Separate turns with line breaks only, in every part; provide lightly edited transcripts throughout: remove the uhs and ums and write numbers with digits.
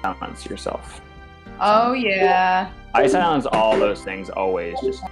silence yourself.
Oh, yeah.
I silence all those things always. Just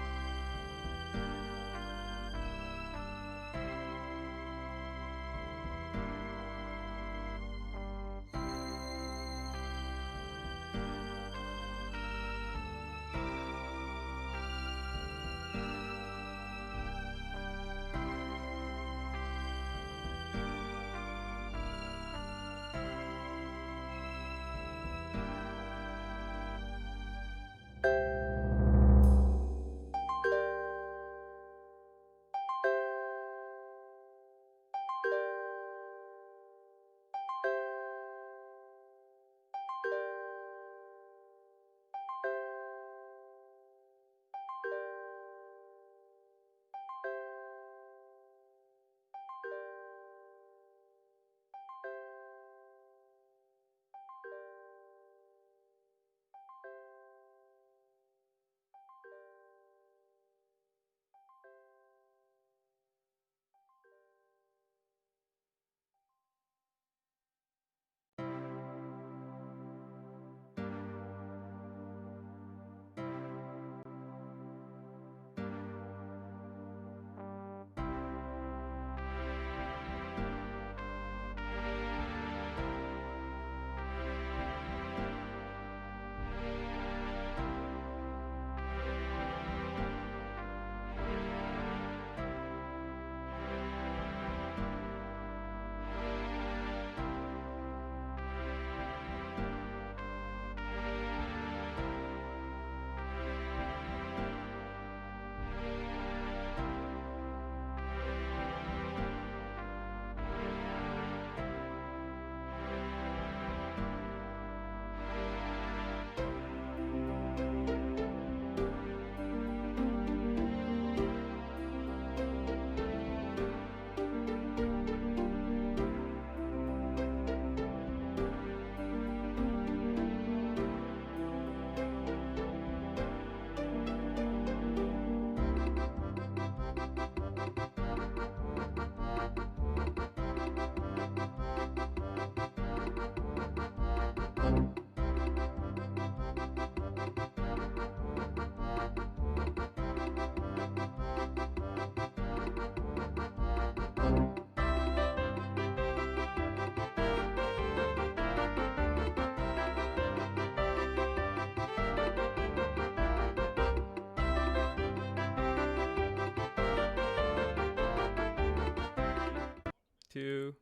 two.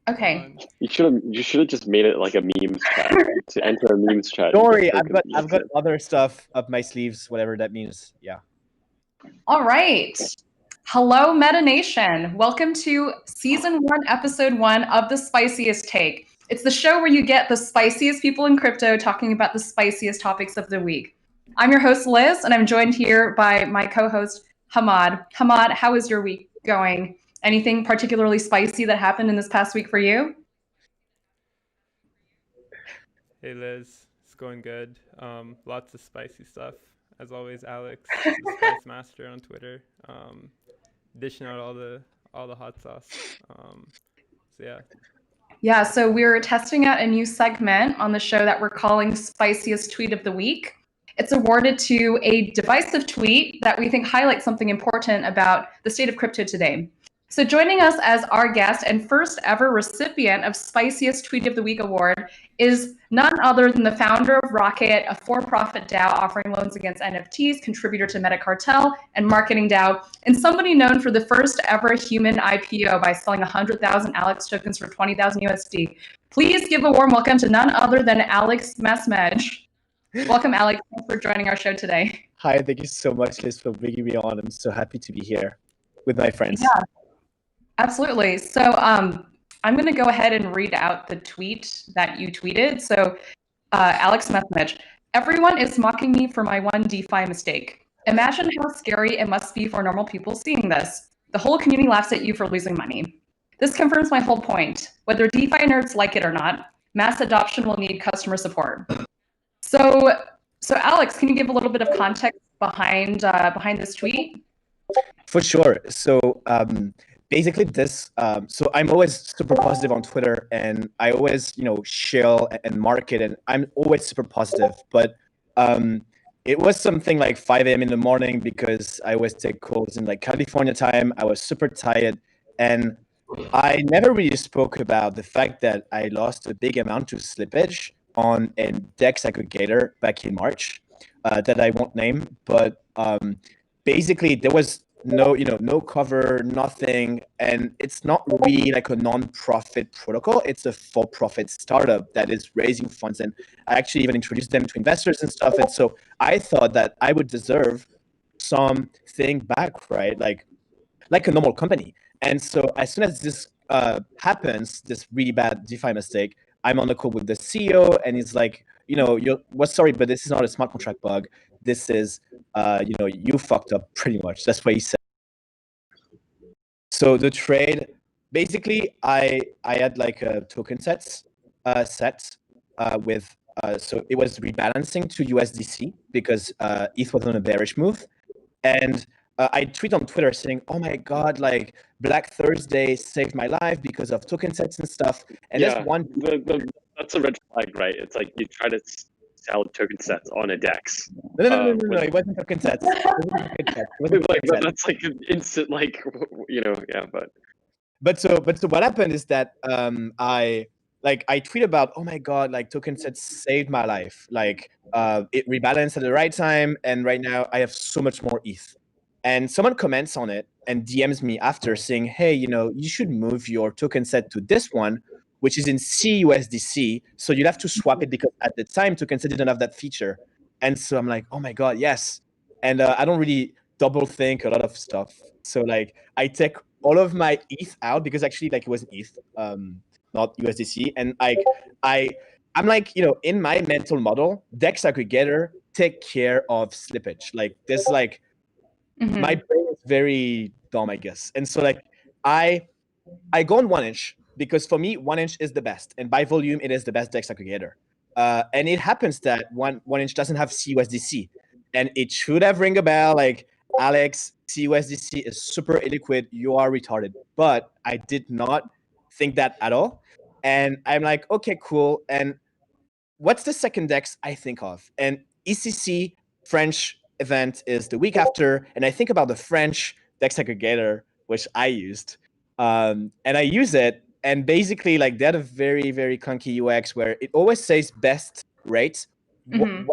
Okay.
One.
You should have just made it like a memes chat to enter a memes chat.
Don't worry, I've got other stuff up my sleeves, whatever that means. Yeah.
All right. Hello, Meta Nation. Welcome to Season 1, Episode 1 of The Spiciest Take. It's the show where you get the spiciest people in crypto talking about the spiciest topics of the week. I'm your host, Liz, and I'm joined here by my co-host, Hammad. Hammad, how is your week going? Anything particularly spicy that happened in this past week for you?
Hey Liz, it's going good. Lots of spicy stuff. As always, Alex, the Spice Master on Twitter, dishing out all the hot sauce. So yeah.
Yeah, so we're testing out a new segment on the show that we're calling Spiciest Tweet of the Week. It's awarded to a divisive tweet that we think highlights something important about the state of crypto today. So joining us as our guest and first ever recipient of Spiciest Tweet of the Week award is none other than the founder of Rocket, a for-profit DAO offering loans against NFTs, contributor to Meta Cartel, and marketing DAO, and somebody known for the first ever human IPO by selling 100,000 Alex tokens for 20,000 USD. Please give a warm welcome to none other than Alex Mesmej. Welcome, Alex. Thanks for joining our show today.
Hi, thank you so much, Liz, for bringing me on. I'm so happy to be here with my friends.
Yeah, absolutely. So I'm going to go ahead and read out the tweet that you tweeted. So Alex Mesmej, everyone is mocking me for my one DeFi mistake. Imagine how scary it must be for normal people seeing this. The whole community laughs at you for losing money. This confirms my whole point. Whether DeFi nerds like it or not, mass adoption will need customer support. So Alex, can you give a little bit of context behind this tweet?
For sure. So basically this. So I'm always super positive on Twitter, and I always share and market, and I'm always super positive. But it was something like 5 a.m. in the morning because I always take calls in like California time. I was super tired, and I never really spoke about the fact that I lost a big amount to slippage on a DEX aggregator back in March that I won't name, but basically there was no cover, nothing, and it's not really like a non-profit protocol. It's a for-profit startup that is raising funds, and I actually even introduced them to investors and stuff. And so I thought that I would deserve something back, right? Like a normal company. And so as soon as this happens, this really bad DeFi mistake, I'm on the call with the CEO, and he's like, sorry, but this is not a smart contract bug. This is, you fucked up pretty much. That's what he said. So the trade, basically, I had like a token set with, so it was rebalancing to USDC because ETH was on a bearish move. And I tweet on Twitter saying, "Oh my God, like Black Thursday saved my life because of token sets and stuff." And
Yeah,
there's one.
that's a red flag, right? It's like you try to sell token sets on a DEX.
No, it wasn't token sets.
That's like an instant, like, yeah,
But so what happened is that I tweet about, "Oh my God, like token sets saved my life. Like it rebalanced at the right time, and right now I have so much more ETH." And someone comments on it and DMs me after saying, "Hey, you should move your token set to this one, which is in CUSDC. So you'd have to swap it because at the time token set didn't have that feature." And so I'm like, "Oh my God, yes." And I don't really double think a lot of stuff. So like I take all of my ETH out because actually like it was ETH, not USDC. And I'm like, in my mental model, DEX aggregator take care of slippage. Like there's like my brain is very dumb, I guess. And so like I go on 1inch because for me 1inch is the best, and by volume it is the best DEX aggregator. And it happens that 1inch doesn't have CUSDC, and it should have ring a bell like, "Alex, CUSDC is super illiquid. You are retarded." But I did not think that at all. And I'm like, okay, cool. And what's the second DEX I think of? And ECC French event is the week after, and I think about the French DEX aggregator, which I used. And I use it, and basically like they had a very, very clunky UX where it always says best rate, whatever.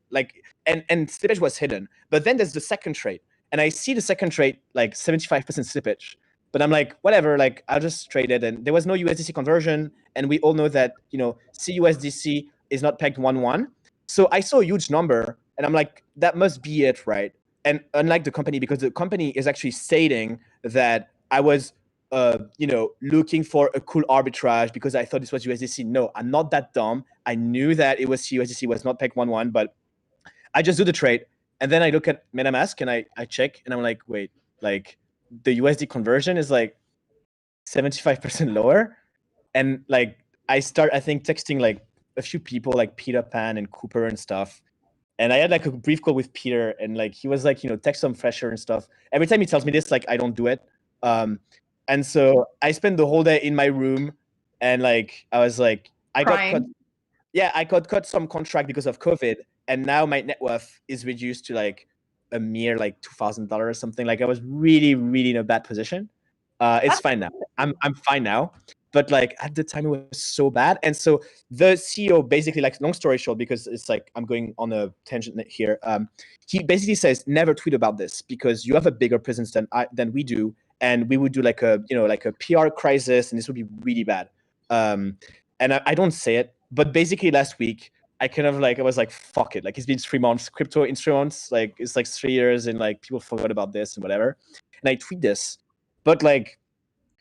Like, and slippage was hidden. But then there's the second trade, and I see the second trade like 75% slippage. But I'm like, whatever, like I'll just trade it. And there was no USDC conversion, and we all know that CUSDC is not pegged 1-1. So I saw a huge number, and I'm like, that must be it, right? And unlike the company, because the company is actually stating that I was looking for a cool arbitrage because I thought this was USDC. No, I'm not that dumb. I knew that it was USDC, was not pegged 1-1, but I just do the trade. And then I look at MetaMask and I check, and I'm like, wait, like the USD conversion is like 75% lower. And like I start, I think, texting like a few people like Peter Pan and Cooper and stuff. And I had like a brief call with Peter, and like he was like, text some fresher and stuff. Every time he tells me this, like I don't do it. And so I spent the whole day in my room, and like I was like, I got cut some contract because of COVID, and now my net worth is reduced to like a mere like $2,000 or something. Like I was really, really in a bad position. It's fine now. I'm fine now. But like at the time it was so bad. And so the CEO basically, like, long story short, because it's like I'm going on a tangent here. He basically says, never tweet about this because you have a bigger presence than we do, and we would do like a PR crisis, and this would be really bad. And I don't say it, but basically last week I was like, fuck it. Like it's been 3 months, crypto in 3 months, like it's like 3 years, and like people forgot about this and whatever. And I tweet this, but like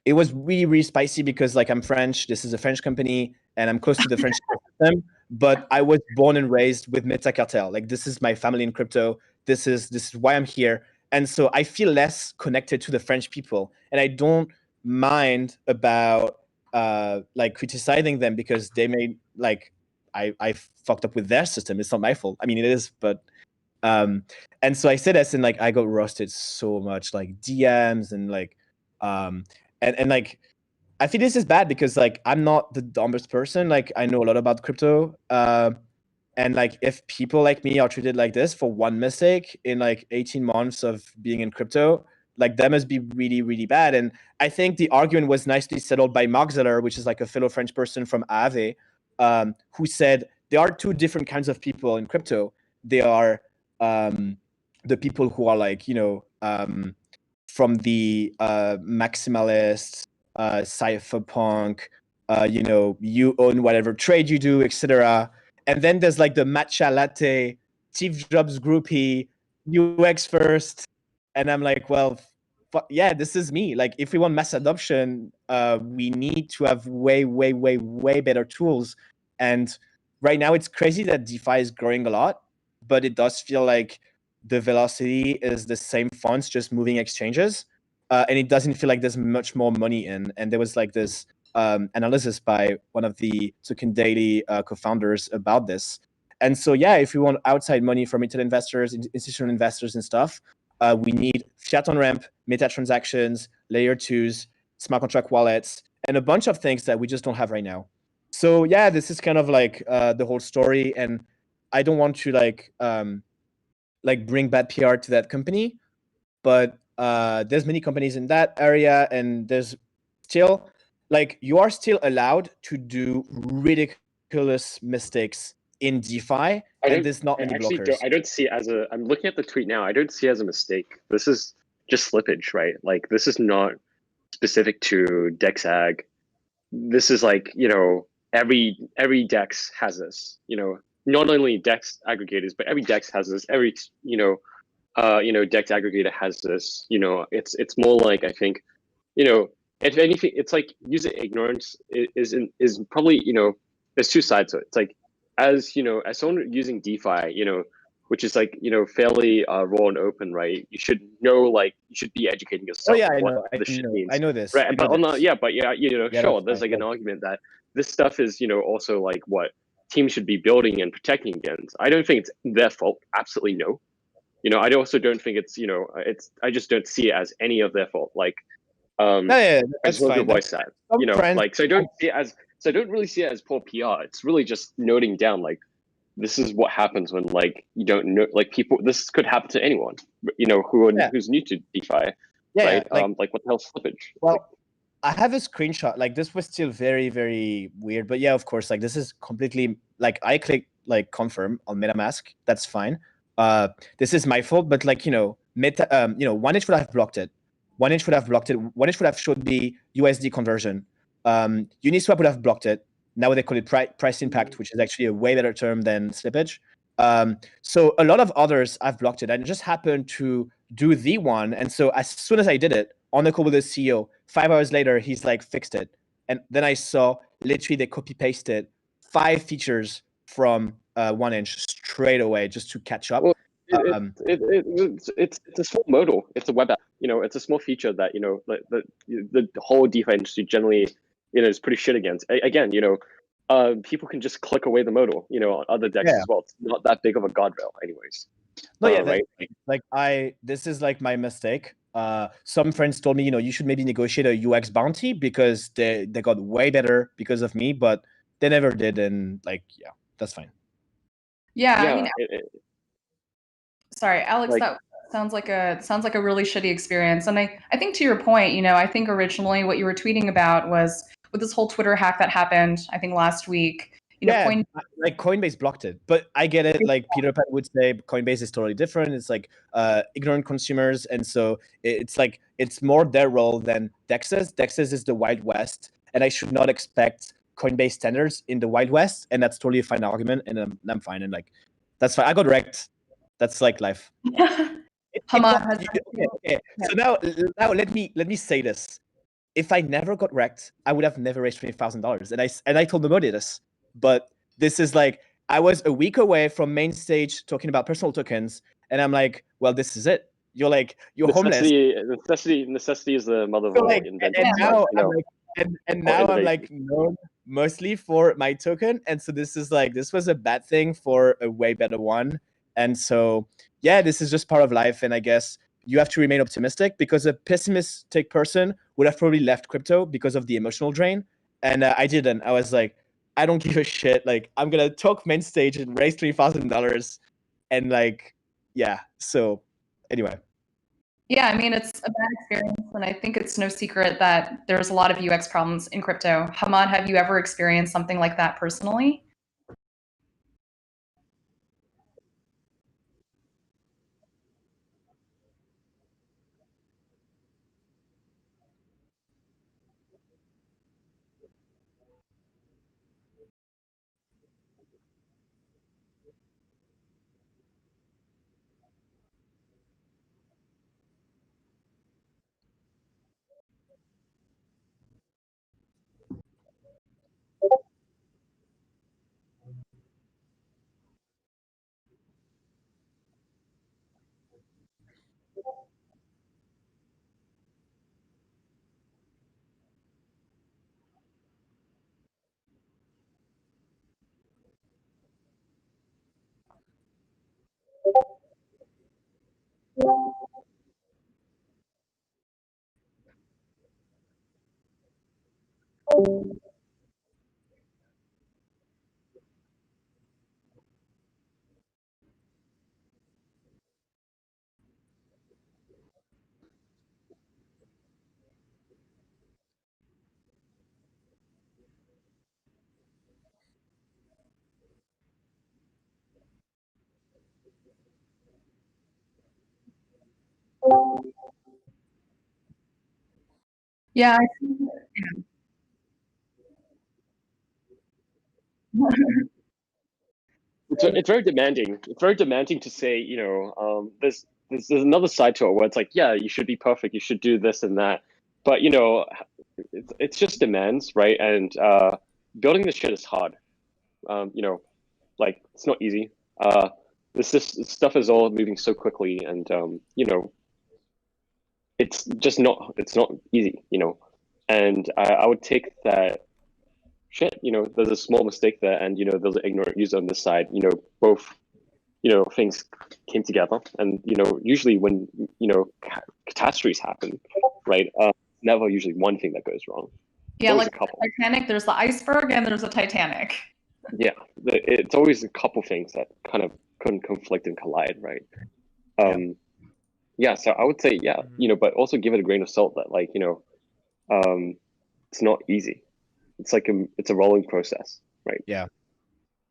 it was really, really spicy because like I'm French. This is a French company, and I'm close to the French system. But I was born and raised with Meta Cartel. Like this is my family in crypto. This is why I'm here. And so I feel less connected to the French people, and I don't mind about like criticizing them because they made like I fucked up with their system. It's not my fault. I mean, it is, but and so I said this, and like I got roasted so much, like DMs and like and like I think this is bad because like I'm not the dumbest person. Like I know a lot about crypto. And like if people like me are treated like this for one mistake in like 18 months of being in crypto, like that must be really, really bad. And I think the argument was nicely settled by Mark Zeller, which is like a fellow French person from Aave, who said there are two different kinds of people in crypto. They are the people who are like, from the maximalist, cypherpunk, you own whatever trade you do, etc. And then there's like the matcha latte, Steve Jobs groupie, UX first. And I'm like, well, yeah, this is me. Like, if we want mass adoption, we need to have way, way, way, way better tools. And right now, it's crazy that DeFi is growing a lot, but it does feel like the velocity is the same funds just moving exchanges. And it doesn't feel like there's much more money in. And there was like this analysis by one of the Token Daily co-founders about this. And so, yeah, if we want outside money from retail investors, institutional investors and stuff, we need fiat on ramp, meta transactions, layer twos, smart contract wallets, and a bunch of things that we just don't have right now. So yeah, this is kind of like the whole story. And I don't want to like bring bad PR to that company, but there's many companies in that area, and there's still like you are still allowed to do ridiculous mistakes in DeFi, and there's not many blockers.
I don't see it as a. I'm looking at the tweet now. I don't see it as a mistake. This is just slippage, right? Like this is not specific to DexAg. This is like every DEX has this. Not only DEX aggregators, but every DEX has this. Every DEX aggregator has this. It's more like I think, if anything, it's like user ignorance is probably there's two sides to it. It's like as someone using DeFi, which is like fairly raw and open, right? You should know you should be educating yourself.
Oh yeah, I know this.
Right, but sure. There's like an argument that this stuff is also like what teams should be building and protecting against. I don't think it's their fault. Absolutely no. I also don't think it's I just don't see it as any of their fault. Like,
that's fine.
Voice that, so I don't really see it as poor PR. It's really just noting down like this is what happens when like you don't know people. This could happen to anyone, who's new to DeFi, right? Like what the hell slippage?
Well, I have a screenshot. Like this was still very, very weird, but yeah, of course, like this is completely like I clicked like confirm on MetaMask. That's fine. This is my fault, but like Meta, 1inch would have blocked it. 1inch would have blocked it. 1inch would have showed the USD conversion. Uniswap would have blocked it. Now they call it price impact, which is actually a way better term than slippage. So a lot of others I've blocked it. I just happened to do the one, and so as soon as I did it on the call with the CEO, 5 hours later he's like fixed it, and then I saw literally they copy pasted 5 features from 1inch straight away just to catch up.
Well, it's a small modal. It's a web app. It's a small feature that the whole DeFi industry generally is pretty shit against. Again, people can just click away the modal. On other decks as well. It's not that big of a guardrail, anyways.
No, right. This is like my mistake. Some friends told me, you should maybe negotiate a UX bounty because they got way better because of me, but they never did, and that's fine.
Yeah, I mean, sorry, Alex, that sounds like a really shitty experience. And I think to your point, I think originally what you were tweeting about was with this whole Twitter hack that happened, I think last week.
Coinbase blocked it, but I get it. Like Peter Pan would say, Coinbase is totally different. It's like ignorant consumers, and so it's more their role than Dex's. Dex's is the Wild West, and I should not expect Coinbase standards in the Wild West, and that's totally a fine argument, and I'm fine, and that's fine. I got wrecked. That's like life.
Hammad
okay. So now let me say this. If I never got wrecked, I would have never raised $20,000, and I told the Modi this. But this is like I was a week away from main stage talking about personal tokens, and I'm like, well, this is it. You're homeless.
Necessity is the mother of all inventions.
And now I'm like known mostly for my token, and so this was a bad thing for a way better one. And so, yeah, this is just part of life. And I guess, you have to remain optimistic, because a pessimistic person would have probably left crypto because of the emotional drain. And I didn't. I was like, I don't give a shit. Like, I'm gonna talk main stage and raise $3,000, and like, yeah. So anyway.
Yeah, I mean, it's a bad experience, and I think it's no secret that there's a lot of UX problems in crypto. Hammad, have you ever experienced something like that personally? Yeah, I think
It's very demanding. It's very demanding to say, there's another side to it where it's like, yeah, you should be perfect, you should do this and that, but it's just demands, right? And building this shit is hard. Like, it's not easy. This stuff is all moving so quickly, and it's not easy, And I would take that shit, there's a small mistake there, and there's an ignorant user on this side. Both things came together, and usually when catastrophes happen, right? Never usually one thing that goes wrong.
yeah,
Always
like
a couple.
the Titanic, there's the iceberg and there's the Titanic.
Yeah, it's always a couple things that kind of couldn't conflict and collide, right? Yeah, so I would say, yeah, but also give it a grain of salt that, like, it's not easy. It's like it's a rolling process, right?
Yeah.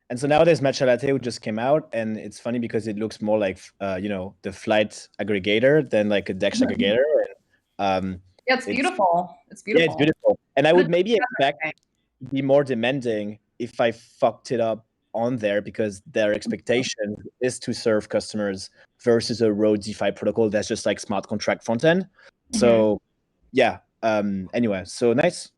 And so nowadays Matcha Latte just came out, and it's funny because it looks more like the flight aggregator than like a DEX aggregator. And,
yeah, it's beautiful. It's beautiful.
Yeah, it's beautiful. And I would maybe expect to be more demanding if I fucked it up on there, because their expectation is to serve customers versus a raw DeFi protocol that's just like smart contract front end. So yeah. Anyway, so nice.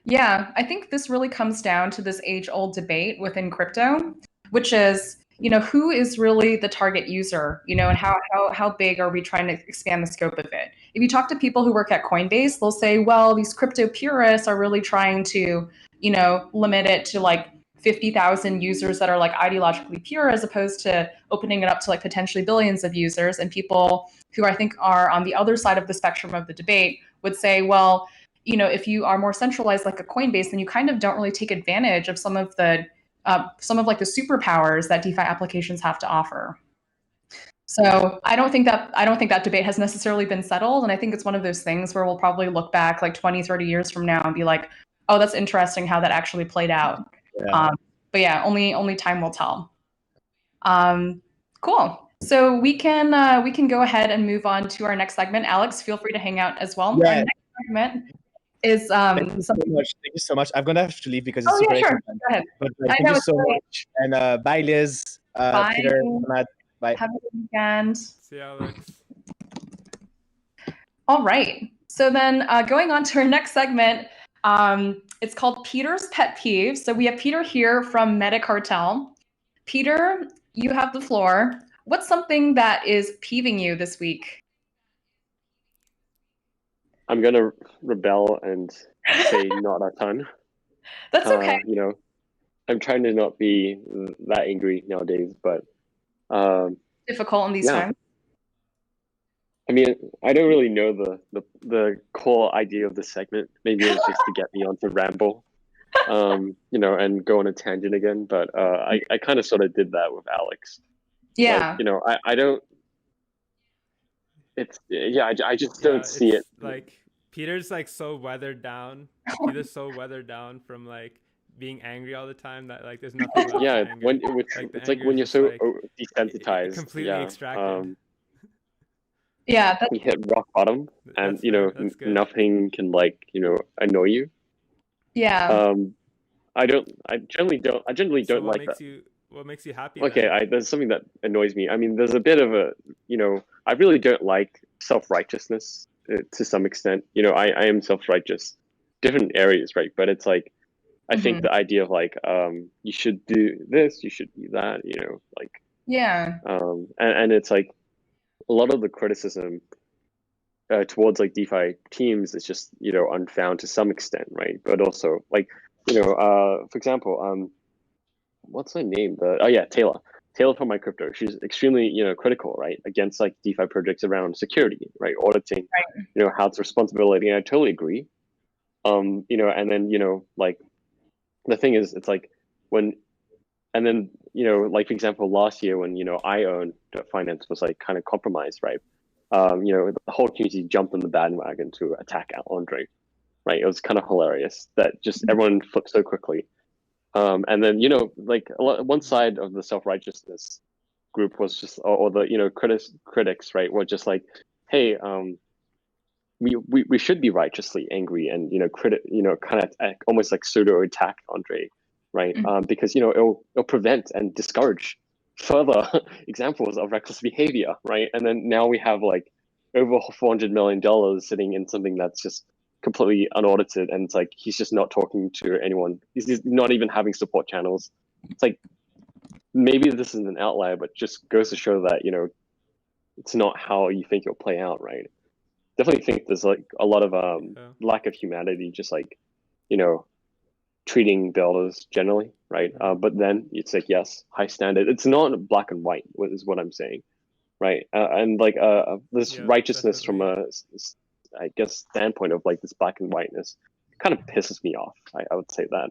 Yeah, I think this really comes down to this age-old debate within crypto, which is, who is really the target user, and how big are we trying to expand the scope of it? If you talk to people who work at Coinbase, they'll say, well, these crypto purists are really trying to, limit it to like 50,000 users that are like ideologically pure, as opposed to opening it up to like potentially billions of users. And people who I think are on the other side of the spectrum of the debate would say, well, if you are more centralized like a Coinbase, then you kind of don't really take advantage of some of like the superpowers that DeFi applications have to offer. So I don't think that debate has necessarily been settled. And I think it's one of those things where we'll probably look back like 20, 30 years from now and be like, oh, that's interesting how that actually played out.
Yeah.
But yeah, only time will tell. Cool. So we can go ahead and move on to our next segment. Alex, feel free to hang out as well.
Yeah.
Our next segment is
Thank you so much. Thank you so much. I'm gonna have to leave because it's super
sure.
exciting.
Go ahead.
But thank you so much. And bye, Liz.
Bye.
Peter, Hammad. Bye.
Have a good weekend.
See you, Alex.
All right. So then going on to our next segment, it's called Peter's Pet Peeves. So we have Peter here from Meta Cartel. Peter, you have the floor. What's something that is peeving you this week?
I'm gonna rebel and say not a ton.
That's okay.
I'm trying to not be that angry nowadays, but
Difficult in these times.
I mean, I don't really know the core idea of the segment. Maybe it was just to get me onto ramble, and go on a tangent again. But I kind of sort of did that with Alex.
Yeah.
Like, I don't. It's yeah. I just
Yeah,
don't see
it's
it.
like Peter's like so weathered down. Peter's so weathered down from like being angry all the time that like there's nothing left
Yeah,
to anger. Like the
it's like
anger
when
is
you're
just
so
like
desensitized.
completely
Yeah.
extracted.
Yeah,
You hit rock bottom, and
That's fair. That's good.
nothing can annoy you.
yeah.
I generally
So
don't like that.
what makes you happy
Okay,
then?
there's something that annoys me. I mean, there's a bit of I really don't like self-righteousness to some extent. I am self-righteous, different areas, right? But it's like, I think
Mhm.
the idea of you should do this, you should do that,
Yeah.
and it's like a lot of the criticism towards DeFi teams is just unfound to some extent, right? But also for example, what's her name? Taylor. Taylor from My Crypto. She's extremely critical, right, against DeFi projects around security, right, auditing, how it's responsibility. And I totally agree. And then the thing is, it's like when, and then for example, last year when ION finance was kind of compromised, right? The whole community jumped on the bandwagon to attack Andre, right? It was kind of hilarious that just everyone flipped so quickly. And then one side of the self-righteousness group was just, or the critics, right, were just like, hey, we should be righteously angry and kind of almost like pseudo attack Andre, right? Because it'll prevent and discourage further examples of reckless behavior, right? And then now we have over $400 million sitting in something that's just completely unaudited, and it's like he's just not talking to anyone. He's not even having support channels. It's like maybe this is an outlier, but just goes to show that it's not how you think it'll play out, right? Definitely think there's a lot of lack of humanity, just treating builders generally, right? But then it's like, yes, high standard. It's not black and white, is what I'm saying, right? And this righteousness
Definitely.
from I guess, standpoint of this black and whiteness kind of pisses me off. I would say that,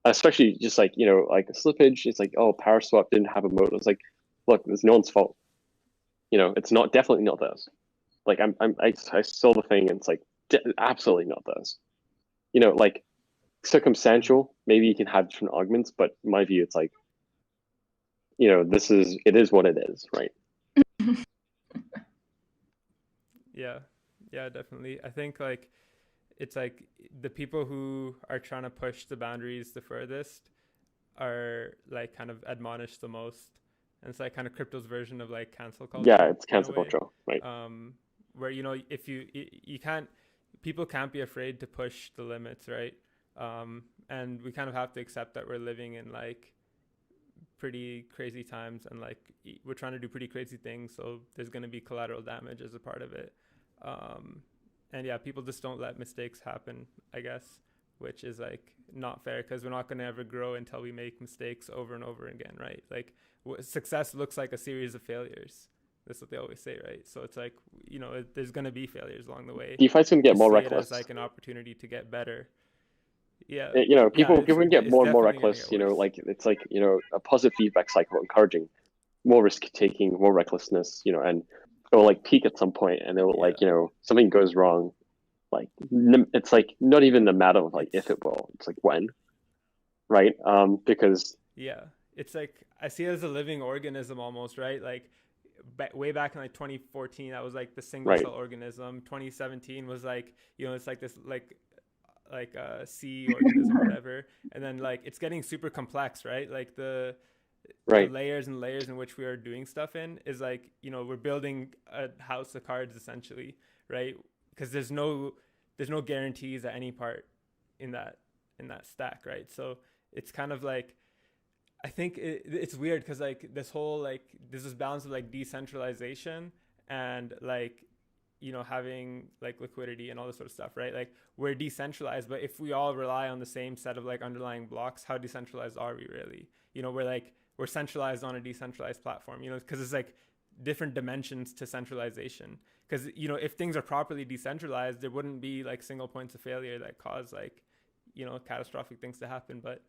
especially just a slippage. It's like, oh, Paraswap didn't have a moat. It's like, look, it's no one's fault. It's definitely not theirs. I saw the thing, and it's like absolutely not theirs. Circumstantial. Maybe you can have different arguments, but in my view, it's like, it is what it is, right?
Yeah, definitely. I think it's like the people who are trying to push the boundaries the furthest are kind of admonished the most. And it's kind of crypto's version of cancel culture.
Yeah, it's cancel culture, right?
Where if you can't, people can't be afraid to push the limits, right? And we kind of have to accept that we're living in pretty crazy times, and we're trying to do pretty crazy things, so there's going to be collateral damage as a part of it. And yeah, people just don't let mistakes happen, I guess, which is not fair, because we're not going to ever grow until we make mistakes over and over again, right? Success looks like a series of failures. That's what they always say, right? So it's there's going to be failures along the way.
DeFi's going to get more reckless.
It's an opportunity to get better. Yeah.
People can get more and more reckless. It's a positive feedback cycle, encouraging more risk taking, more recklessness. And it will peak at some point, and it will something goes wrong. It's not even a matter of if it will. It's when, right? Because
it's I see it as a living organism almost, right? Way back in 2014, that was the single cell organism. 2017 was it's this a sea organism, whatever. And then it's getting super complex, right? The layers and layers in which we are doing stuff in is we're building a house of cards essentially, right? Because there's no guarantees at any part in that stack, right? So it's kind of I think it's weird, because this whole there's this balance of decentralization and having liquidity and all this sort of stuff, right? We're decentralized, but if we all rely on the same set of underlying blocks, how decentralized are we really? We're centralized on a decentralized platform, because it's different dimensions to centralization. Because, you know, if things are properly decentralized, there wouldn't be like single points of failure that cause like, you know, catastrophic things to happen. But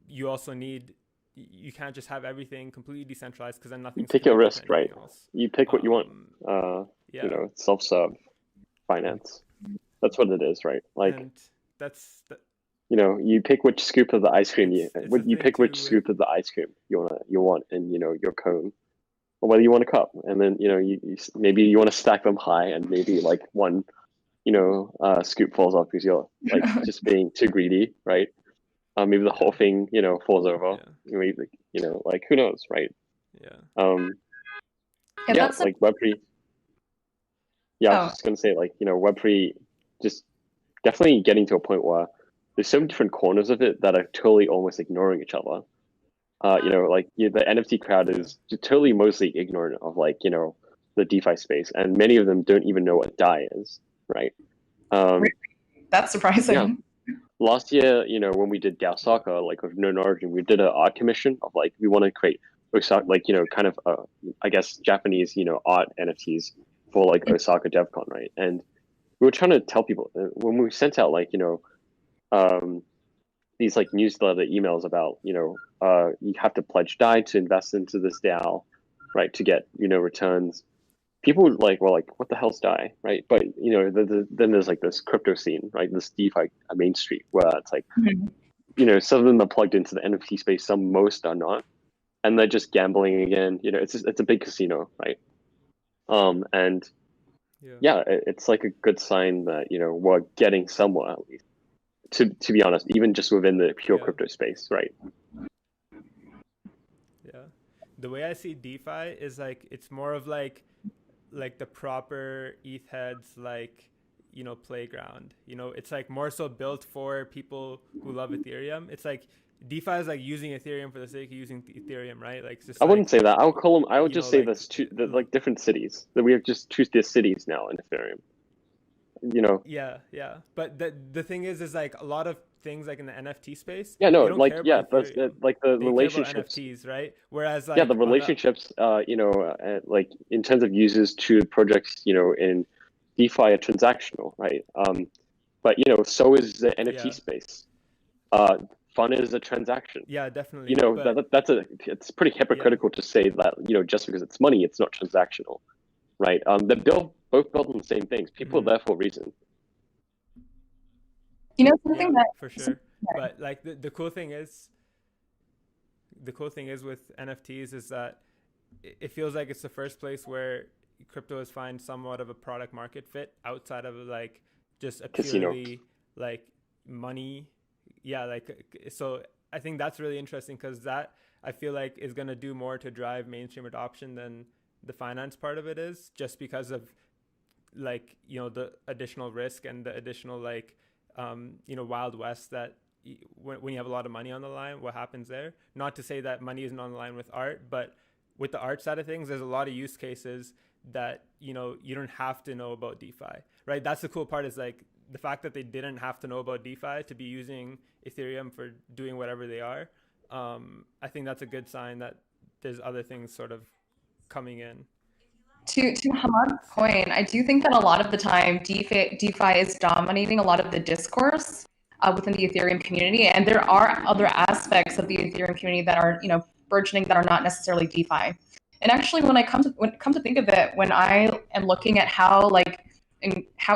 you also need, you can't just have everything completely decentralized, because then nothing's
take a
connected
risk,
to anything
right?
else.
You pick what you want.
Yeah.
You know, self-serve finance. That's what it is, right? Like,
And that's
you know, you pick which scoop of the ice cream
it's a
you
thing
pick which
too
scoop of the ice cream you want in, you know, your cone, or whether you want a cup. And then, you know, you maybe you want to stack them high, and maybe like one, you know, scoop falls off because you're like just being too greedy, right? Maybe the whole thing, you know, falls over.
Yeah.
Maybe, you know, like who knows, right?
Yeah.
And
Yeah,
that's
like Web3. Yeah, I was
Oh.
just gonna say, like, you know, Web3 just definitely getting to a point where there's so many different corners of it that are totally almost ignoring each other. You know, like the NFT crowd is totally mostly ignorant of, like, you know, the DeFi space, and many of them don't even know what DAI is, right?
That's surprising.
Yeah. Last year, you know, when we did DAO Soccer, like with Known Origin, we did an art commission of like, we want to create Osaka, like, you know, kind of I guess Japanese, you know, art NFTs for like Osaka DevCon, right? And we were trying to tell people when we sent out, like, you know, these like newsletter emails about, you know, you have to pledge DAI to invest into this DAO, right, to get, you know, returns. People were like, what the hell's DAI, right? But, you know, then there's like this crypto scene, right? This DeFi Main Street, where it's like, you know, some of them are plugged into the NFT space, most are not, and they're just gambling again. You know, it's a big casino, right? And yeah, it's like a good sign that, you know, we're getting somewhere, at least. To be honest, even just within the pure crypto space, right?
Yeah, the way I see DeFi is like, it's more of like the proper ETH heads, like, you know, playground. You know, it's like more so built for people who love Ethereum. It's like DeFi is like using Ethereum for the sake of using Ethereum, right? Like, it's just,
I wouldn't say that. I would just say
like,
this like different cities, that we have just choose the cities now in Ethereum. You know.
Yeah. But the thing is like a lot of things like in the NFT space.
Yeah, no,
they don't
like,
care
yeah,
about
but
Ethereum.
like the
They
relationships.
care about NFTs, right? Whereas like,
yeah, the relationships, you know, like in terms of users to projects, you know, in DeFi are transactional, right? But, you know, so is the NFT space. Fun is a transaction.
Yeah, definitely.
You know, it's pretty hypocritical to say that, you know, just because it's money, it's not transactional, right? They're both built on the same things. People are there for a reason.
You know, something that
for sure. But like the cool thing is with NFTs is that it feels like it's the first place where crypto has found somewhat of a product market fit outside of like just a purely like money. Yeah, like, so I think that's really interesting, because that I feel like is going to do more to drive mainstream adoption than the finance part of it is, just because of like, you know, the additional risk and the additional like, you know, Wild West that when you have a lot of money on the line, what happens there. Not to say that money isn't on the line with art, but with the art side of things, there's a lot of use cases that, you know, you don't have to know about DeFi, right? That's the cool part, is like the fact that they didn't have to know about DeFi to be using Ethereum for doing whatever they are. I think that's a good sign that there's other things sort of coming in.
To Hammad's point, I do think that a lot of the time DeFi is dominating a lot of the discourse within the Ethereum community, and there are other aspects of the Ethereum community that are, you know, burgeoning, that are not necessarily DeFi. And actually, when I come to think of it, when I am looking at how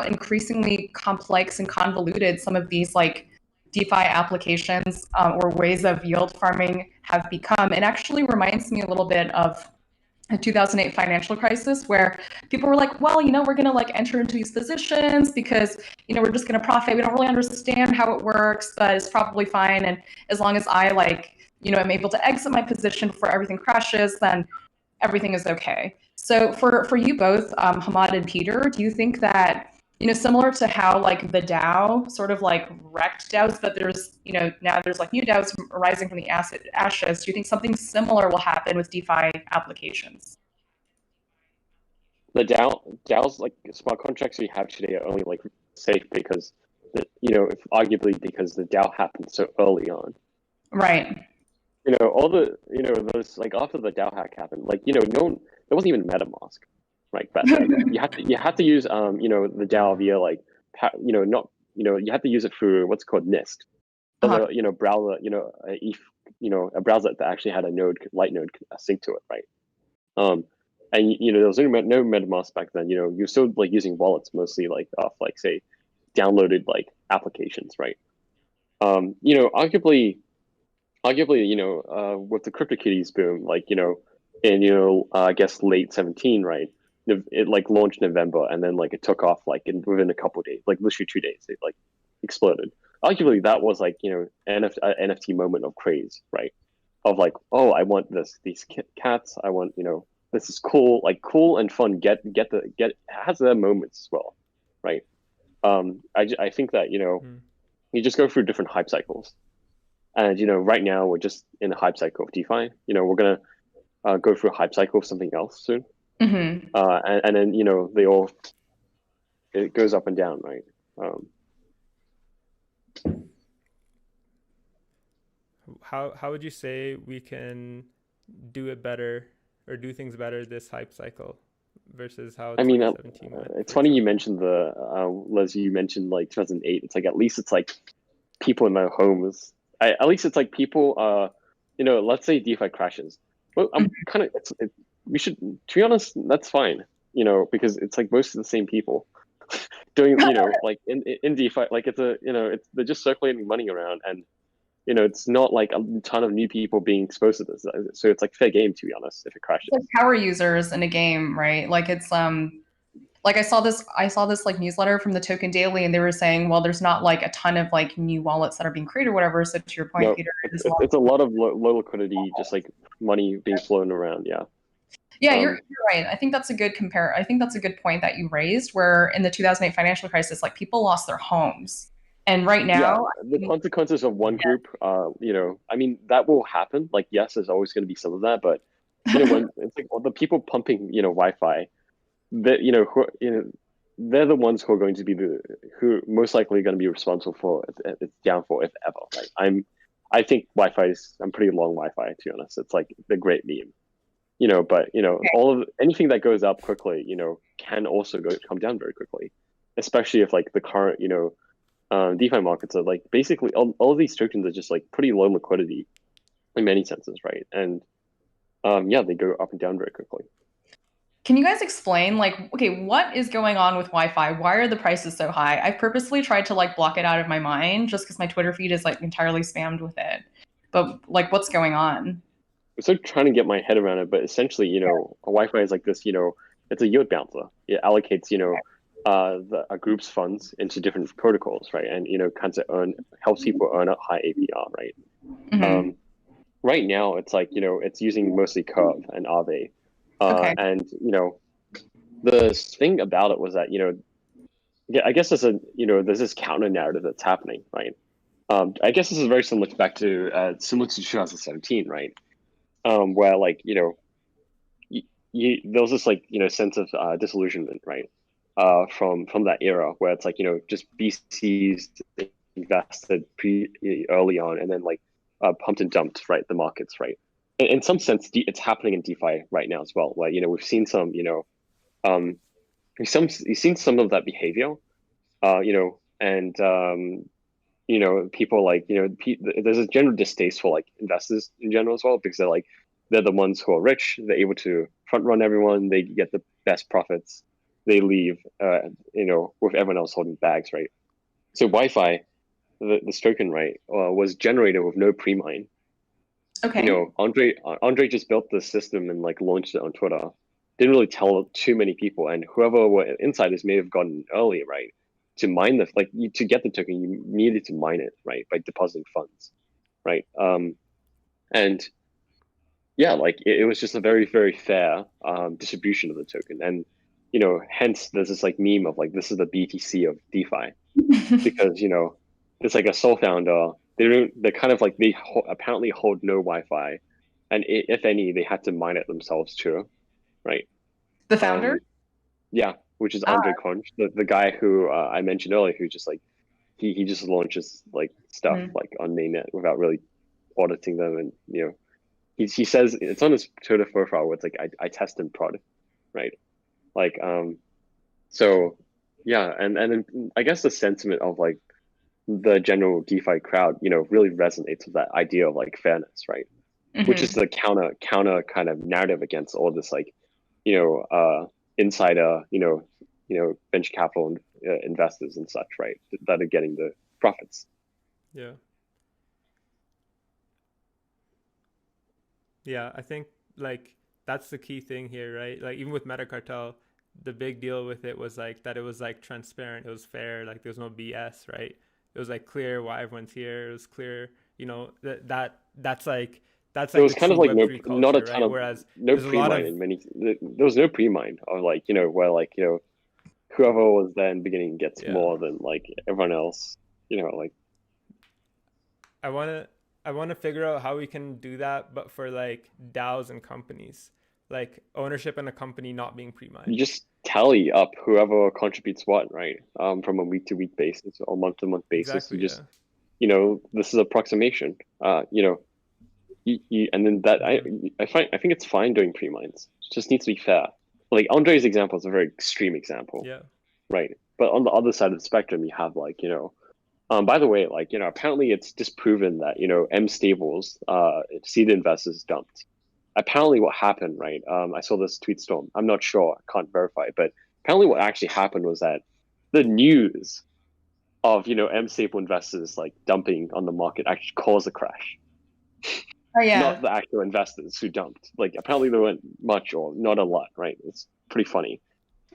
increasingly complex and convoluted some of these like DeFi applications or ways of yield farming have become, it actually reminds me a little bit of the 2008 financial crisis, where people were like, well, you know, we're going to like enter into these positions because, you know, we're just going to profit. We don't really understand how it works, but it's probably fine. And as long as I like, you know, am able to exit my position before everything crashes, then everything is okay. So for you both, Hammad and Peter, do you think that, you know, similar to how like the DAO sort of like wrecked DAOs, but there's, you know, now there's like new DAOs arising from the ashes, do you think something similar will happen with DeFi applications?
The DAOs, like smart contracts we have today, are only like safe because, you know, arguably because the DAO happened so early on.
Right.
You know, all the, you know, those like after the DAO hack happened, like, you know, there wasn't even MetaMask, right? Back then. you had to use the DAO via like you had to use it through what's called NIST,
Uh-huh.
the browser, a browser that actually had a light node sync to it, right? And there was no MetaMask back then. You're still like using wallets mostly, like off like say downloaded like applications, right? Arguably, with the CryptoKitties boom, like in I guess late 17, right? It like launched November, and then like it took off like within a couple of days, like literally 2 days, it like exploded. Arguably, that was like NFT moment of craze, right? Of like, oh, I want these cats. I want this is cool, like cool and fun. It has their moments as well, right? I think that you just go through different hype cycles, and right now we're just in a hype cycle of DeFi. We're gonna go through a hype cycle of something else soon,
Mm-hmm.
and then it goes up and down, right?
How would you say we can do it better or do things better this hype cycle versus how 2017 went?
It's funny you mentioned Liz, you mentioned like 2008. It's like at least it's like people in their homes. At least it's like people. Let's say DeFi crashes. Well, I'm kind of. We should, to be honest, that's fine. Because it's like most of the same people doing. Like in DeFi, like they're just circulating money around, and it's not like a ton of new people being exposed to this. So it's like fair game, to be honest, if it crashes.
Like power users in a game, right? Like it's like I saw this like newsletter from the Token Daily, and they were saying, well, there's not like a ton of like new wallets that are being created or whatever. So to your point,
No,
Peter,
it's a lot of low liquidity, just like money being flown around. Yeah.
Yeah, you're right. I think that's a good I think that's a good point that you raised, where in the 2008 financial crisis, like people lost their homes. And right now,
the consequences of one group, I mean, that will happen. Like, yes, there's always going to be some of that, but when it's like the people pumping, Wi-Fi, that they're the ones who are going to be who most likely going to be responsible for its downfall, if ever. Right? I think I'm pretty long Wi-Fi, to be honest. It's like the great meme, but anything that goes up quickly, can also come down very quickly, especially if like the current, DeFi markets are like basically all of these tokens are just like pretty low liquidity in many senses, right? And they go up and down very quickly.
Can you guys explain, like, okay, what is going on with Wi-Fi? Why are the prices so high? I've purposely tried to like block it out of my mind just because my Twitter feed is like entirely spammed with it. But like, what's going on?
I'm still trying to get my head around it, but essentially, Wi-Fi is like this, it's a yield bouncer. It allocates, a group's funds into different protocols, right? And kinds of helps people earn a high APR, right?
Mm-hmm.
Right now, it's like it's using mostly Curve and Aave, and the thing about it was that I guess there's this counter narrative that's happening, right? I guess this is very similar to 2017, right? Where like there was this like sense of disillusionment, right? From that era where it's like just VCs invested early on and then like pumped and dumped, right, the markets, right. In some sense, it's happening in DeFi right now as well, where we've seen some you've seen some of that behavior, and people like there's a general distaste for like investors in general as well, because they're the ones who are rich, they're able to front run everyone, they get the best profits, they leave with everyone else holding bags, right? So Wi-Fi, this token, right, was generated with no pre-mine.
Okay.
Andre just built the system and like launched it on Twitter. Didn't really tell too many people, and whoever were insiders may have gotten early, right? To mine to get the token, you needed to mine it, right, by depositing funds, right? And yeah, like it was just a very, very fair distribution of the token, and hence there's this like meme of like this is the BTC of DeFi, because it's like a sole founder. They're kind of like apparently hold no Wi-Fi, and if any, they had to mine it themselves too, right?
The founder?
Yeah, which is Andre Conch, the guy who I mentioned earlier, who just like he just launches like stuff like on mainnet without really auditing them, and he says it's on his Twitter profile where it's like I test and prod, right? Like so yeah, and then I guess the sentiment of like the general DeFi crowd, really resonates with that idea of like fairness, right? Which is the counter kind of narrative against all this like, insider, venture capital investors and such, right? That are getting the profits.
Yeah. Yeah, I think like that's the key thing here, right? Like even with Metacartel, the big deal with it was like that it was like transparent, it was fair, like there was no BS, right? It was like clear why everyone's here. It was clear, that's like
there was kind of like
Web3 culture,
not a
right?
ton of
Whereas
no
there's a lot
pre-mine
of
in many. There was no pre-mine or like where like whoever was there in the beginning gets more than like everyone else. Like
I want to figure out how we can do that, but for like DAOs and companies, like ownership in a company not being pre-mined.
you just tally up whoever contributes what, right? From a week-to-week basis or month-to-month basis.
Exactly,
you just this is approximation. And then that I think it's fine doing pre-mines. It just needs to be fair. Like Andre's example is a very extreme example.
Yeah.
Right. But on the other side of the spectrum, you have like, by the way, like, apparently it's disproven that, M stables, seed investors dumped. Apparently what happened, right? I saw this tweet storm. I'm not sure, I can't verify, but apparently what actually happened was that the news of, M stable investors like dumping on the market actually caused a crash.
Oh, yeah.
Not the actual investors who dumped. Like apparently there weren't much or not a lot, right? It's pretty funny.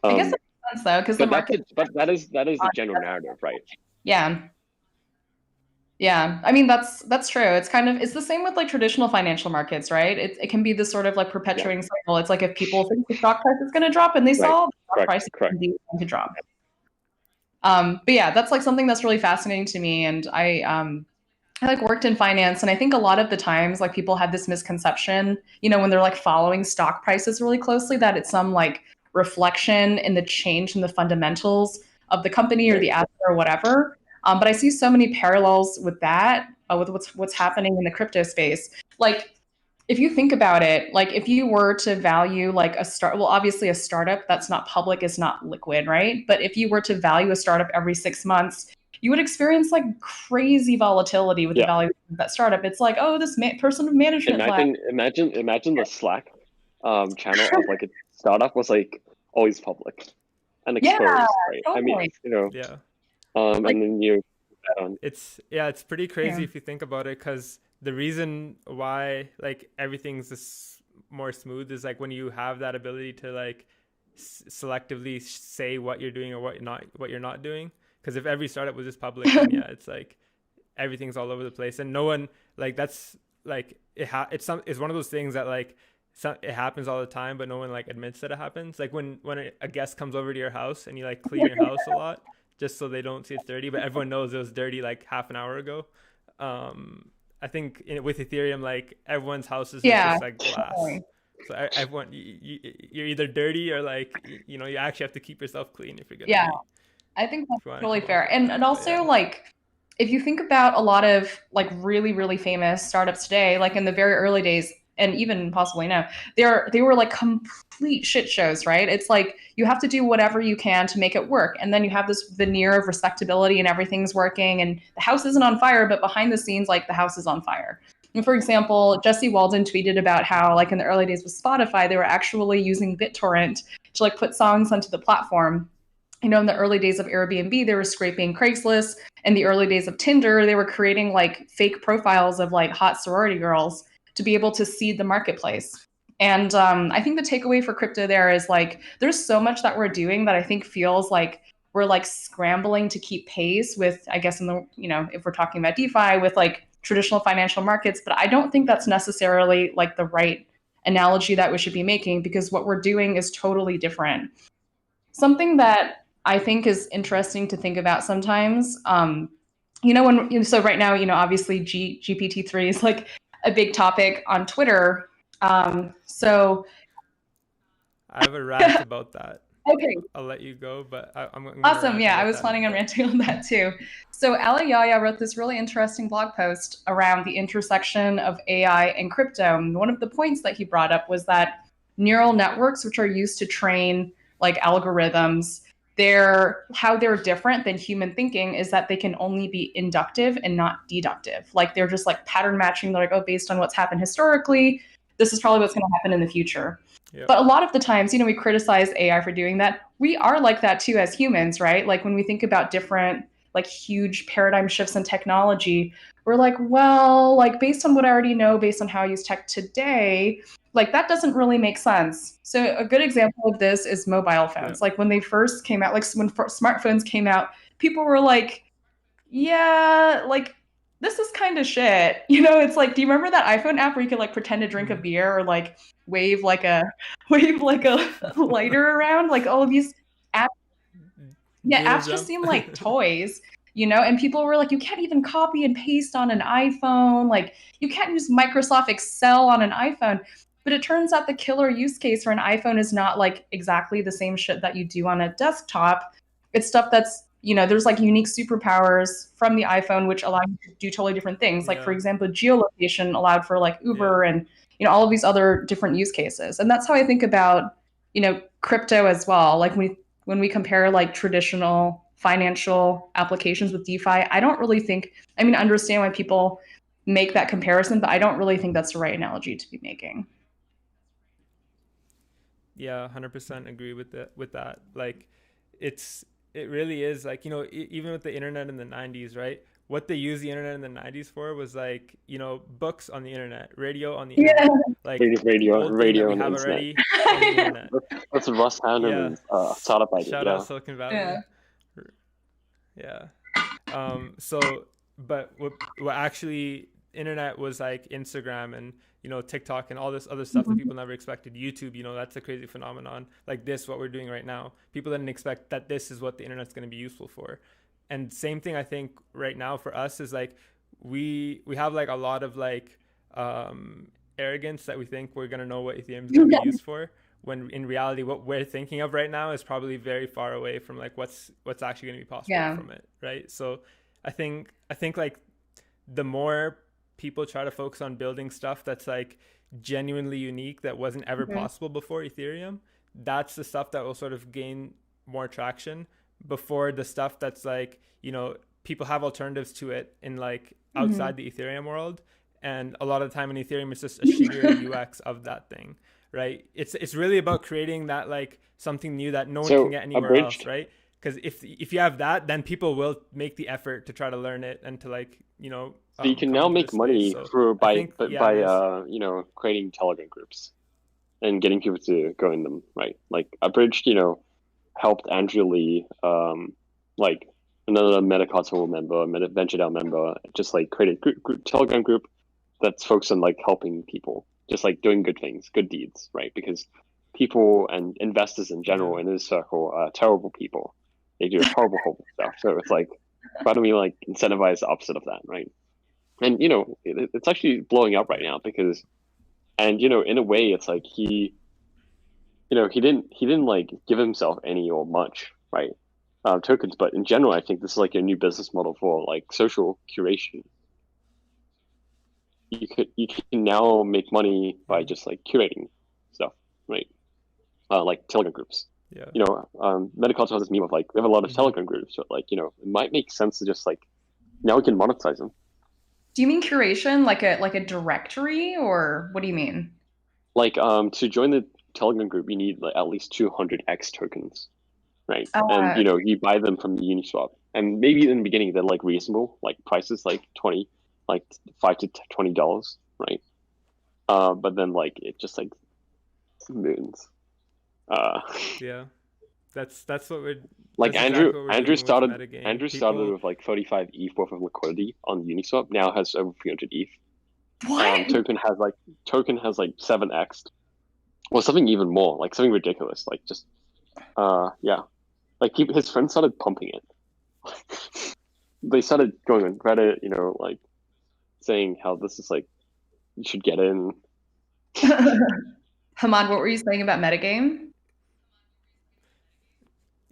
I guess that makes sense though, because the market.
But that is the general narrative, right?
Yeah. Yeah, I mean that's true. It's the same with like traditional financial markets, right? It can be this sort of like perpetuating cycle. It's like if people think the stock price is going to drop and they saw the stock price is going to drop. But yeah, that's like something that's really fascinating to me, and I like worked in finance, and I think a lot of the times like people have this misconception, when they're like following stock prices really closely, that it's some like reflection in the change in the fundamentals of the company or the asset or whatever. But I see so many parallels with that, with what's happening in the crypto space. Like, if you think about it, like if you were to value like obviously a startup that's not public is not liquid, right? But if you were to value a startup every 6 months, you would experience like crazy volatility with the value of that startup. It's like, oh, this person of management.
Imagine the Slack channel of like a startup was like always public and exposed, right?
Totally.
I mean, and then
it's pretty crazy if you think about it, because the reason why like everything's this more smooth is like when you have that ability to like selectively say what you're doing or what you're not doing. Because if every startup was just public, then it's like everything's all over the place, and no one like that's like it's one of those things that like it happens all the time, but no one like admits that it happens. Like when a guest comes over to your house and you like clean your house a lot just so they don't see it's dirty, but everyone knows it was dirty like half an hour ago. I think with Ethereum, like everyone's house is just like glass. So everyone, you're either dirty or like you actually have to keep yourself clean if you're gonna.
Yeah, I think that's totally fair. And also like if you think about a lot of like really, really famous startups today, like in the very early days, and even possibly now, they were like complete shit shows, right? It's like you have to do whatever you can to make it work. And then you have this veneer of respectability and everything's working and the house isn't on fire, but behind the scenes, like the house is on fire. And for example, Jesse Walden tweeted about how like in the early days with Spotify, they were actually using BitTorrent to like put songs onto the platform. In the early days of Airbnb, they were scraping Craigslist. In the early days of Tinder, they were creating like fake profiles of like hot sorority girls to be able to seed the marketplace. And I think the takeaway for crypto there is like, there's so much that we're doing that I think feels like we're like scrambling to keep pace with, I guess, if we're talking about DeFi with like traditional financial markets, but I don't think that's necessarily like the right analogy that we should be making, because what we're doing is totally different. Something that I think is interesting to think about sometimes, so right now, obviously GPT-3 is like a big topic on Twitter. So
I have a rant about that.
Okay.
I'll let you go, but I'm gonna
Awesome.
rant
Yeah,
about
I was
that
planning
in a
on
bit.
ranting on that too. So Ala Yaya wrote this really interesting blog post around the intersection of AI and crypto. And one of the points that he brought up was that neural networks, which are used to train like algorithms, how they're different than human thinking is that they can only be inductive and not deductive. Like they're just like pattern matching. They're like, oh, based on what's happened historically, this is probably what's going to happen in the future.
Yep.
But a lot of the times, we criticize AI for doing that. We are like that too as humans, right? Like when we think about different, like huge paradigm shifts in technology, we're like, well, like based on what I already know, based on how I use tech today, like that doesn't really make sense. So a good example of this is mobile phones.
Yeah.
Like when they first came out, like when smartphones came out, people were like, yeah, like this is kind of shit. It's like, do you remember that iPhone app where you could like pretend to drink a beer or like wave like a lighter around? Like all of these apps, yeah,
Doodle
apps just
jump.
seem like toys, and people were like, you can't even copy and paste on an iPhone. Like you can't use Microsoft Excel on an iPhone. But it turns out the killer use case for an iPhone is not like exactly the same shit that you do on a desktop. It's stuff that's, there's like unique superpowers from the iPhone which allow you to do totally different things. Like for
Yeah.
example, geolocation allowed for like
Yeah.
Uber and all of these other different use cases. And that's how I think about, crypto as well. Like when we compare like traditional financial applications with DeFi, I don't really think, I mean, I understand why people make that comparison, but I don't really think that's the right analogy to be making.
Yeah, 100% agree with that. Like it really is like, even with the internet in the 90s, right? What they used the internet in the 90s for was like, books on the internet, radio on the
Yeah.
internet, like
Radio,
old thing that we
and
have
internet.
already on the internet.
That's a Russ
Yeah.
Hanneman's startup idea.
Shout
Yeah.
out Silicon Valley.
Yeah.
Yeah. So, but what actually internet was like Instagram and TikTok and all this other stuff that people never expected. YouTube, that's a crazy phenomenon. Like this, what we're doing right now, people didn't expect that this is what the internet's going to be useful for. And same thing I think right now for us is like we have like a lot of like arrogance that we think we're going to know what Ethereum is going to be used for, when in reality what we're thinking of right now is probably very far away from like what's actually going to be possible from it, right? So I think like the more people try to focus on building stuff that's like genuinely unique that wasn't ever possible before Ethereum, that's the stuff that will sort of gain more traction before the stuff that's like, people have alternatives to it in like outside the Ethereum world. And a lot of the time in Ethereum, it's just a shittier UX of that thing, right? It's really about creating that like something new that no one can get anywhere else, right? Because if you have that, then people will make the effort to try to learn it and to like,
so you can now make money by creating Telegram groups and getting people to go in them, right? Like Abridged, helped Andrew Lee, like another MetaCartel member, VentureDAO member, just like create a group Telegram group that's focused on like helping people, just like doing good things, good deeds, right? Because people and investors in general in this circle are terrible people. They do horrible stuff. So it's like, why don't we like incentivize the opposite of that, right? And it's actually blowing up right now because, and in a way, it's like he didn't like give himself any or much, right? Tokens, but in general, I think this is like a new business model for like social curation. You can now make money by just like curating stuff, right? Like Telegram groups.
Yeah.
MetaCulture has this meme of like we have a lot of Telegram groups, but like it might make sense to just like now we can monetize them.
Do you mean curation, like a directory, or what do you mean?
Like to join the Telegram group, you need like at least 200x tokens, right? And you buy them from the Uniswap, and maybe in the beginning they're like reasonable, like prices like $5 to $20, right? But then like it just like moons.
Yeah, that's what we're
like. Andrew started
with
like 35 ETH worth of liquidity on Uniswap. Now has over 300 ETH.
What?
Token has like 7x, or something even more, like something ridiculous. Like just yeah, like his friends started pumping it. They started going on Reddit, like saying how this is like you should get in.
Hammad, what were you saying about metagame?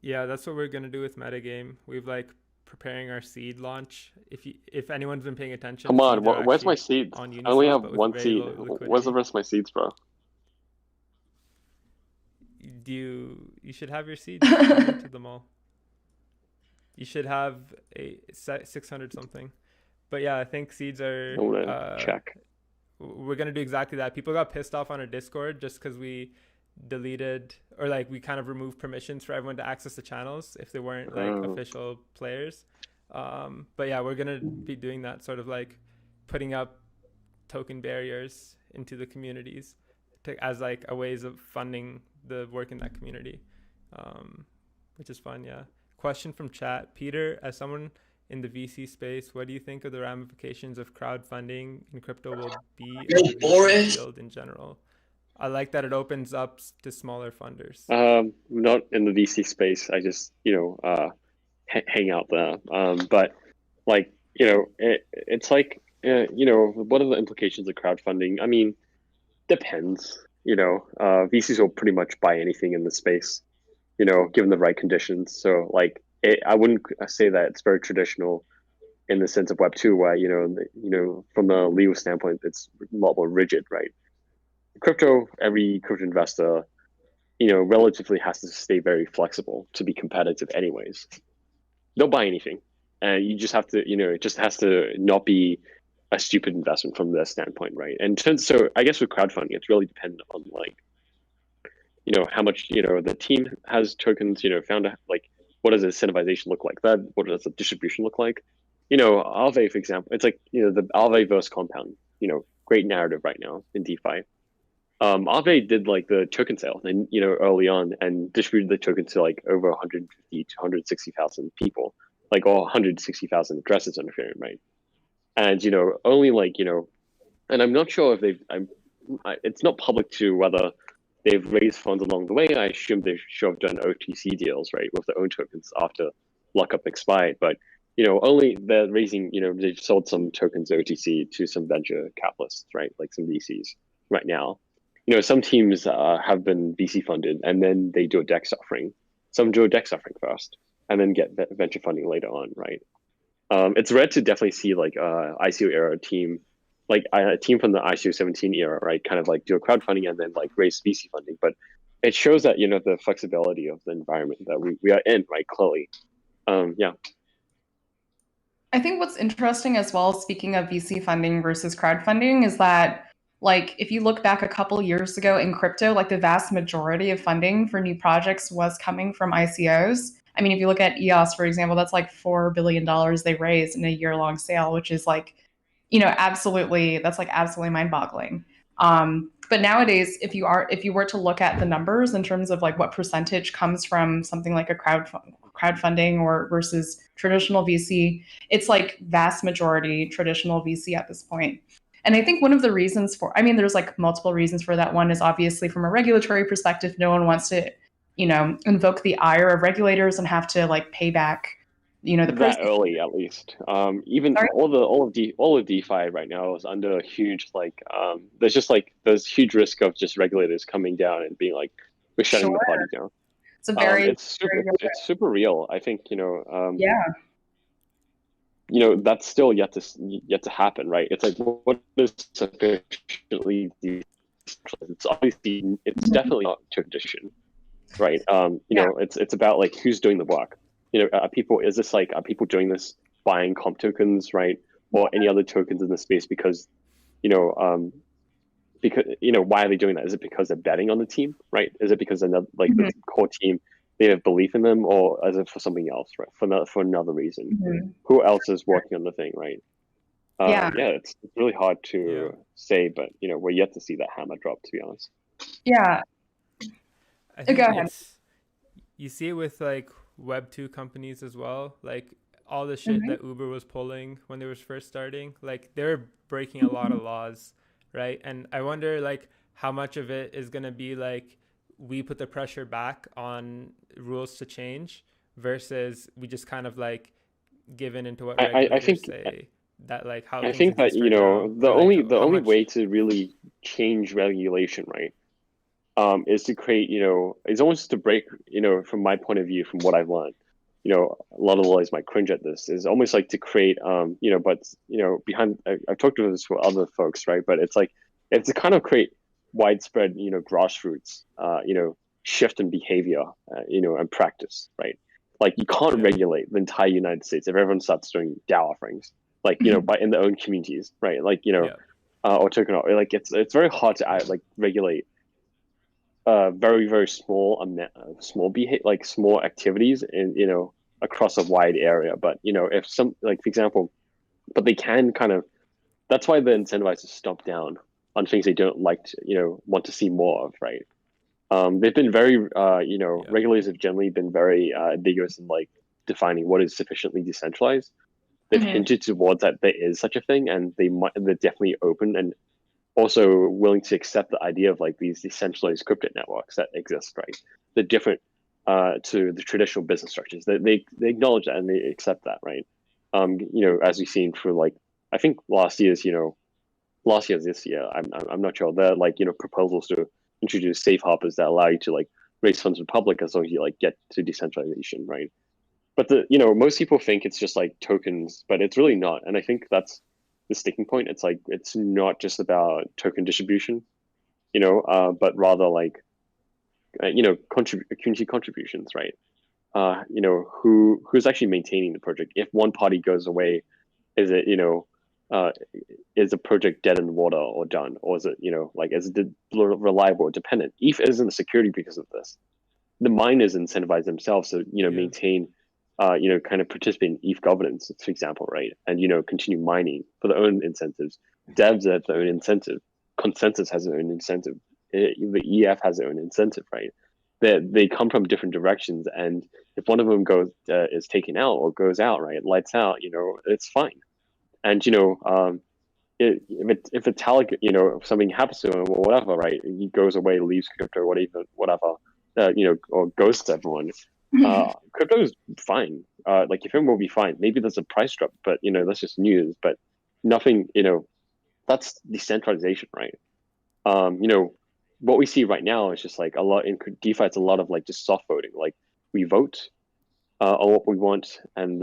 Yeah, that's what we're gonna do with Metagame. We've like preparing our seed launch. If anyone's been paying attention,
Come on,
seeds are
where's my
actually
seeds?
on
I only
Uniswap,
have
but with
one
very
seed.
low
Where's the
liquidity.
rest of my seeds, bro?
You should have your seeds. You minted them all. You should have a 600 something. But yeah, I think seeds are.
I'm gonna check.
We're gonna do exactly that. People got pissed off on our Discord just because we deleted or like we kind of removed permissions for everyone to access the channels if they weren't like official players. But yeah, we're gonna be doing that, sort of like putting up token barriers into the communities as like a ways of funding the work in that community, which is fun. Yeah. Question from chat. Peter, as someone in the VC space, what do you think of the ramifications of crowdfunding in crypto will be on the VC field in general? I like that it opens up to smaller funders.
Not in the VC space. I just, hang out there. But like, it's like, what are the implications of crowdfunding? I mean, depends. VCs will pretty much buy anything in the space, given the right conditions. So like, I wouldn't say that it's very traditional in the sense of Web2, where from a legal standpoint, it's a lot more rigid, right? Every crypto investor, relatively has to stay very flexible to be competitive anyways. They'll buy anything. And you just have to, it just has to not be a stupid investment from their standpoint, right? And so I guess with crowdfunding, it's really dependent on like, how much, the team has tokens, like, what does incentivization look like? What does the distribution look like? Aave, for example, it's like, the Aave versus Compound, great narrative right now in DeFi. Aave did like the token sale and, early on and distributed the tokens to like over 150 to 160,000 people, like all 160,000 addresses on Ethereum, right? And, only like, and I'm not sure if it's not public to whether they've raised funds along the way. I assume they should have done OTC deals, right, with their own tokens after lockup expired. But, only they're raising, they've sold some tokens OTC to some venture capitalists, right, like some VCs right now. Some teams have been VC funded and then they do a DEX offering. Some do a DEX offering first and then get venture funding later on, right? It's rare to definitely see like ICO era team, like a team from the ICO 17 era, right? Kind of like do a crowdfunding and then like raise VC funding. But it shows that, the flexibility of the environment that we are in, right? Clearly. Yeah.
I think what's interesting as well, speaking of VC funding versus crowdfunding, is that like if you look back a couple years ago in crypto, like the vast majority of funding for new projects was coming from ICOs. I mean, if you look at EOS, for example, that's like $4 billion they raised in a year-long sale, which is like, absolutely mind-boggling. But nowadays, if you were to look at the numbers in terms of like what percentage comes from something like a crowdfunding or versus traditional VC, it's like vast majority traditional VC at this point. And I think one of the reasons there's like multiple reasons for that. One is obviously from a regulatory perspective, no one wants to, invoke the ire of regulators and have to like pay back, the
that early at least. Even
Sorry?
all of DeFi right now is under a huge there's huge risk of just regulators coming down and being like, we're shutting the party down.
It's a very
it's super real. I think
yeah.
That's still yet to happen, right? It's like, what is sufficiently it's obviously it's definitely not tradition, right? It's about like who's doing the work. Are people doing this buying comp tokens, right, or any other tokens in the space because why are they doing that? Is it because they're betting on the team, right? Is it because another the core team, they have belief in them, or is it for something else, right? For another reason? Who else is working on the thing, right? It's really hard to say, but we're yet to see that hammer drop, to be honest.
Yeah. Go ahead.
You see it with like Web2 companies as well, like all the shit that Uber was pulling when they were first starting, like they're breaking a lot of laws, right? And I wonder like how much of it is going to be like we put the pressure back on rules to change versus we just kind of like given into what regulators say. That like how
I think that the only way to really change regulation, right, is to create, it's almost to break, from my point of view, from what I've learned, a lot of lawyers might cringe at this, is almost like to create, but, behind, I've talked to this with other folks, right? But it's to kind of create widespread, grassroots, shift in behavior, and practice, right? Like you can't regulate the entire United States if everyone starts doing DAO offerings, like, by in their own communities, right? Like, or token, like it's very hard to like regulate very, very small small activities in, across a wide area. But, if some, like, for example, but they can kind of, that's why they're incentivized to stomp down on things they don't like to, want to see more of, right? They've been very, regulators have generally been very ambiguous in like defining what is sufficiently decentralized. They've hinted towards that there is such a thing, and they're definitely open and also willing to accept the idea of like these decentralized crypto networks that exist, right? They're different to the traditional business structures. They acknowledge that and they accept that, right? As we've seen through like, I think this year, I'm not sure. There are like, proposals to introduce safe harbors that allow you to like raise funds in public as long as you like get to decentralization, right? But most people think it's just like tokens, but it's really not. And I think that's the sticking point. It's like, it's not just about token distribution, but rather like, community contributions, right? Who's actually maintaining the project? If one party goes away, is it, is the project dead in the water or done? Or is it, like, is it reliable or dependent? ETH isn't a security because of this. The miners incentivize themselves to, maintain, kind of participate in ETH governance, for example, right? And, continue mining for their own incentives. Devs have their own incentive. Consensus has their own incentive. The EF has their own incentive, right? They come from different directions. And if one of them is taken out or goes out, right, lights out, it's fine. And, if Vitalik, if something happens to him or whatever, right, he goes away, leaves crypto, whatever, or ghosts everyone, crypto is fine. Like Ethereum will be fine. Maybe there's a price drop, but, that's just news. But nothing, that's decentralization, right? What we see right now is just like a lot in DeFi. It's a lot of like just soft voting. Like we vote on what we want, and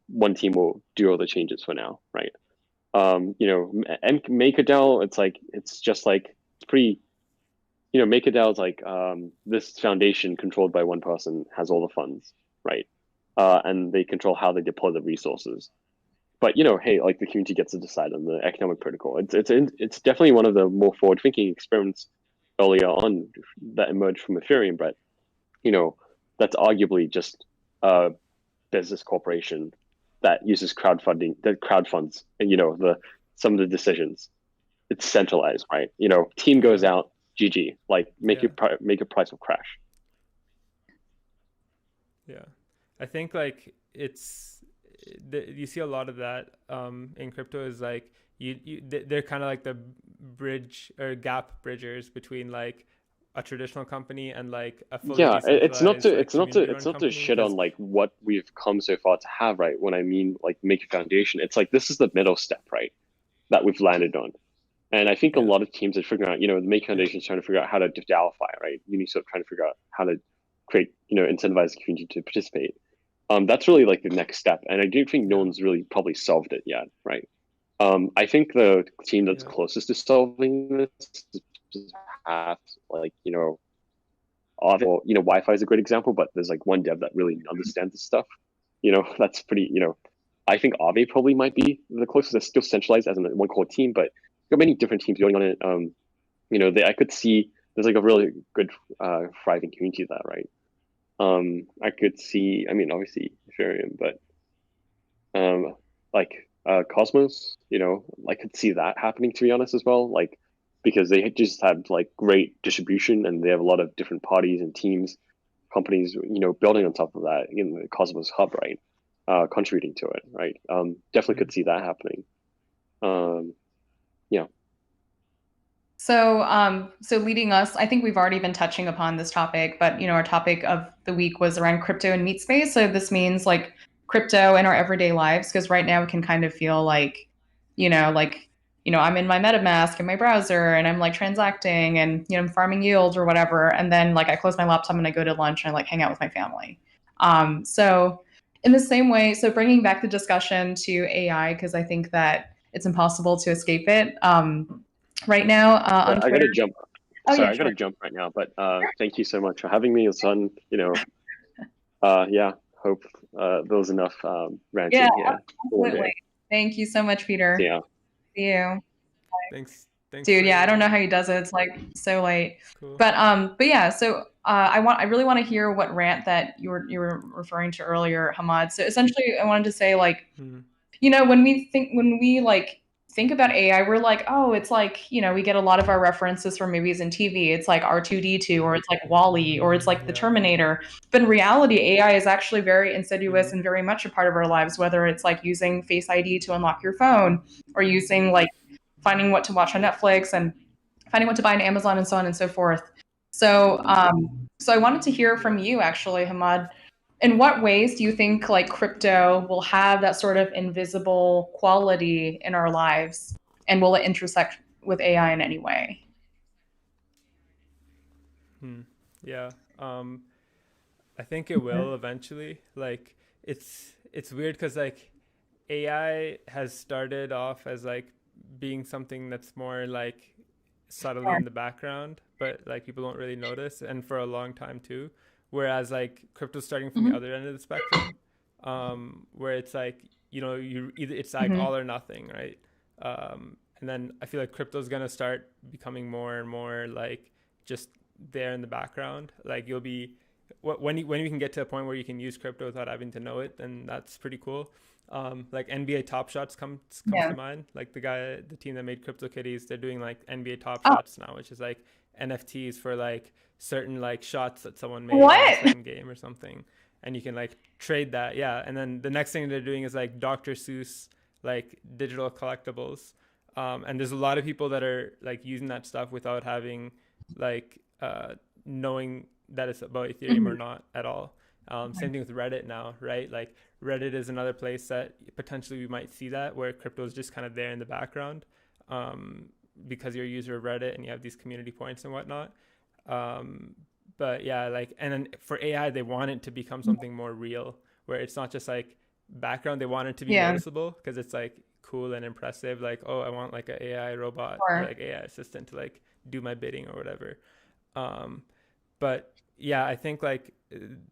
one team will do all the changes for now, right? And MakerDAO, it's just like pretty, MakerDAO is like this foundation controlled by one person has all the funds, right? And they control how they deploy the resources. But hey, like the community gets to decide on the economic protocol. It's definitely one of the more forward-thinking experiments earlier on that emerged from Ethereum, but that's arguably just a business corporation that uses crowdfunding, that crowdfunds, and some of the decisions. It's centralized, right? Team goes out, GG, like make your price will crash.
Yeah, I think like you see a lot of that in crypto is like they're kind of like the bridge or gap bridgers between like a traditional company and like a fully
it's not to shit
because
on like what we've come so far to have, right? When I mean like make a foundation, it's like this is the middle step, right, that we've landed on. And I think a lot of teams are figuring out, the Make Foundation is trying to figure out how to DAOify, right? Uniswap trying to figure out how to create, incentivize the community to participate. That's really like the next step. And I do think no one's really probably solved it yet, right? I think the team that's closest to solving this is perhaps like, Wi-Fi is a great example, but there's like one dev that really understands this stuff. That's pretty, I think Aave probably might be the closest. That's still centralized as one core team, but there are many different teams going on it. I could see there's like a really good thriving community of that, right? I could see, obviously Ethereum, but Cosmos, I could see that happening, to be honest, as well. Like, because they just have like great distribution and they have a lot of different parties and teams, companies, building on top of that in the Cosmos hub, right? Contributing to it, right? Definitely could see that happening. Yeah.
So leading us, I think we've already been touching upon this topic, but our topic of the week was around crypto and meat space. So this means like crypto in our everyday lives, because right now it can kind of feel like, like I'm in my MetaMask in my browser and I'm like transacting and, I'm farming yields or whatever. And then like I close my laptop and I go to lunch and I like hang out with my family. So in the same way, so bringing back the discussion to AI, because I think that it's impossible to escape it. Right now on
I
Twitter.
gotta jump.
Oh,
Sorry,
yeah,
I gotta
sure.
jump right now. But thank you so much for having me. It's fun. Yeah. Hope there was enough ranting
Yeah,
here for one
absolutely.
day.
Thank you so much, Peter.
So, yeah.
See you.
Thanks.
Dude, yeah, I don't know
for-
how he does it. It's like so late.
Cool.
But yeah, so I really want to hear what rant that you were referring to earlier, Hammad. So essentially I wanted to say like, when we like think about AI, we're like, oh, it's like, we get a lot of our references from movies and TV. It's like R2D2 or it's like Wall-E or it's like the Terminator. But in reality, AI is actually very insidious and very much a part of our lives, whether it's like using Face ID to unlock your phone or using like finding what to watch on Netflix and finding what to buy on Amazon and so on and so forth. So so I wanted to hear from you actually, Hammad. In what ways do you think like crypto will have that sort of invisible quality in our lives, and will it intersect with AI in any way?
Yeah. I think it will eventually. Like it's weird because like AI has started off as like being something that's more like subtly in the background, but like people don't really notice, and for a long time too. Whereas like crypto's starting from the other end of the spectrum, where it's like you either it's like all or nothing, right? And then I feel like crypto's gonna start becoming more and more like just there in the background. Like you'll be when you can get to a point where you can use crypto without having to know it, then that's pretty cool. Like NBA Top Shots comes to mind. Like the team that made CryptoKitties, they're doing like NBA Top Shots now, which is like NFTs for like certain like shots that someone made in a certain game or something, and you can like trade that. Yeah, and then the next thing they're doing is like Dr. Seuss like digital collectibles, and there's a lot of people that are like using that stuff without having like knowing that it's about Ethereum or not at all. Same thing with Reddit now, right? Like Reddit is another place that potentially we might see that, where crypto is just kind of there in the background, because you're a user of Reddit and you have these community points and whatnot. But yeah, like, and then for AI, they want it to become something more real, where it's not just like background. They want it to be noticeable because it's like cool and impressive. Like, oh, I want like an AI robot or like AI assistant to like do my bidding or whatever. But yeah, I think like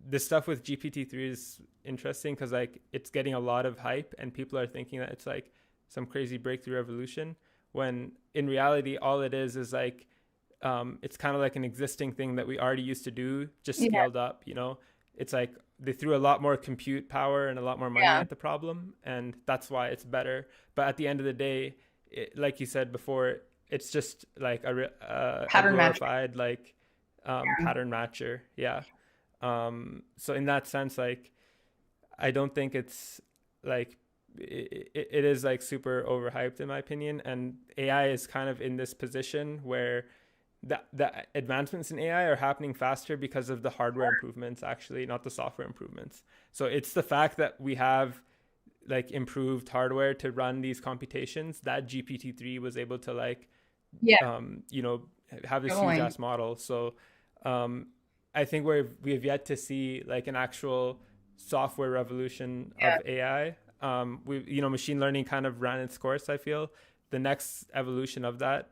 the stuff with GPT-3 is interesting because like it's getting a lot of hype and people are thinking that it's like some crazy breakthrough revolution, when in reality all it is like it's kind of like an existing thing that we already used to do, just scaled up. It's like they threw a lot more compute power and a lot more money at the problem, and that's why it's better. But at the end of the day, like you said before, it's just like a glorified like pattern matcher. So in that sense, like I don't think it's like it is like super overhyped in my opinion, and AI is kind of in this position where the advancements in AI are happening faster because of the hardware improvements, actually, not the software improvements. So it's the fact that we have like improved hardware to run these computations that GPT-3 was able to like have this huge ass model. So I think we have yet to see like an actual software revolution of AI. Machine learning kind of ran its course. I feel the next evolution of that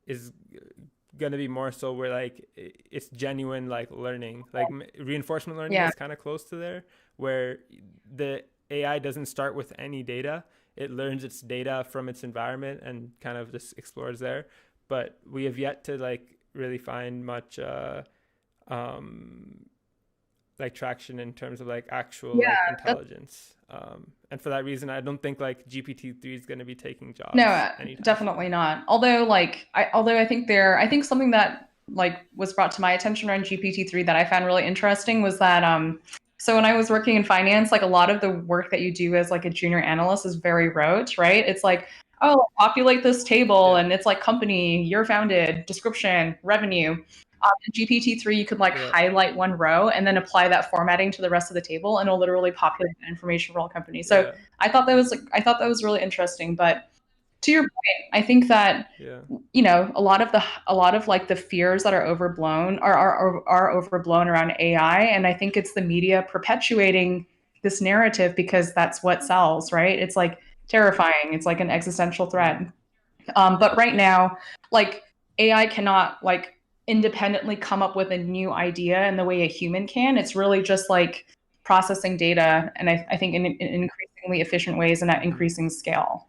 is going to be more so where like it's genuine like learning, like reinforcement learning is kind of close to there, where the AI doesn't start with any data. It learns its data from its environment and kind of just explores there. But we have yet to like really find much like traction in terms of like actual like intelligence. And for that reason, I don't think like GPT-3 is going to be taking jobs.
No, definitely not. Although I think something that like was brought to my attention around GPT-3 that I found really interesting was that so when I was working in finance, like a lot of the work that you do as like a junior analyst is very rote, right? It's like, oh, populate this table and it's like company, year founded, description, revenue. In GPT-3, you could like highlight one row and then apply that formatting to the rest of the table, and it'll literally populate that information for all companies. So I thought that was really interesting. But to your point, I think that
Yeah.
a lot of like the fears that are overblown are overblown around AI, and I think it's the media perpetuating this narrative because that's what sells, right? It's like terrifying. It's like an existential threat. But right now, like AI cannot like independently come up with a new idea in the way a human can. It's really just like processing data, and I think in increasingly efficient ways and at increasing scale.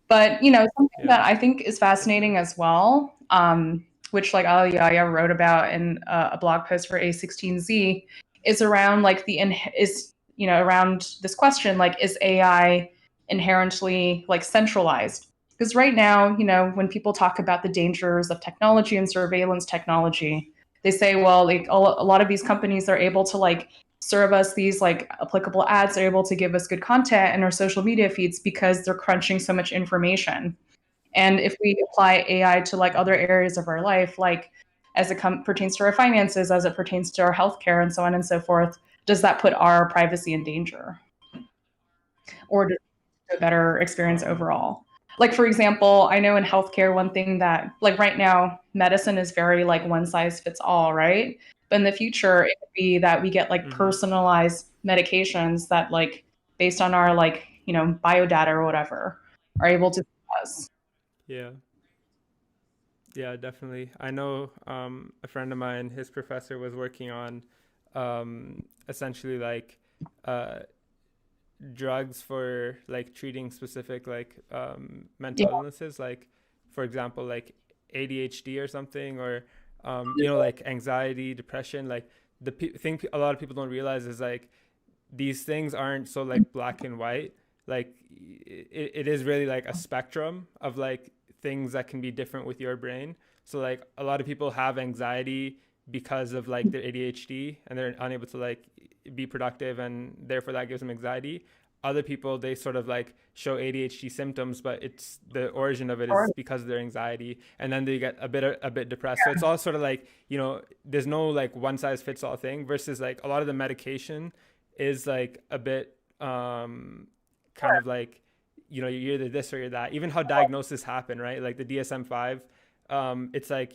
But something that I think is fascinating as well, which like Yaya wrote about in a blog post for A16Z, is around like around this question, like, is AI inherently like centralized? Because right now, when people talk about the dangers of technology and surveillance technology, they say, well, like a lot of these companies are able to like serve us these like applicable ads, they're able to give us good content in our social media feeds because they're crunching so much information. And if we apply AI to like other areas of our life, like as it pertains to our finances, as it pertains to our healthcare and so on and so forth, does that put our privacy in danger? Or does it a better experience overall? Like, for example, I know in healthcare, one thing that like right now, medicine is very like one size fits all, right? But in the future, it could be that we get like personalized medications that like based on our like, biodata or whatever are able to us.
Yeah. Yeah, definitely. I know a friend of mine, his professor was working on essentially like drugs for like treating specific like mental illnesses, like for example like ADHD or something, or like anxiety, depression. Like the thing a lot of people don't realize is like these things aren't so like black and white. Like it is really like a spectrum of like things that can be different with your brain. So like a lot of people have anxiety because of like their ADHD and they're unable to like be productive, and therefore that gives them anxiety. Other people, they sort of like show ADHD symptoms, but it's the origin of it is because of their anxiety, and then they get a bit depressed. So it's all sort of like, there's no like one size fits all thing, versus like a lot of the medication is like a bit kind of like, you're either this or you're that. Even how diagnosis happen, right? Like the DSM-5, it's like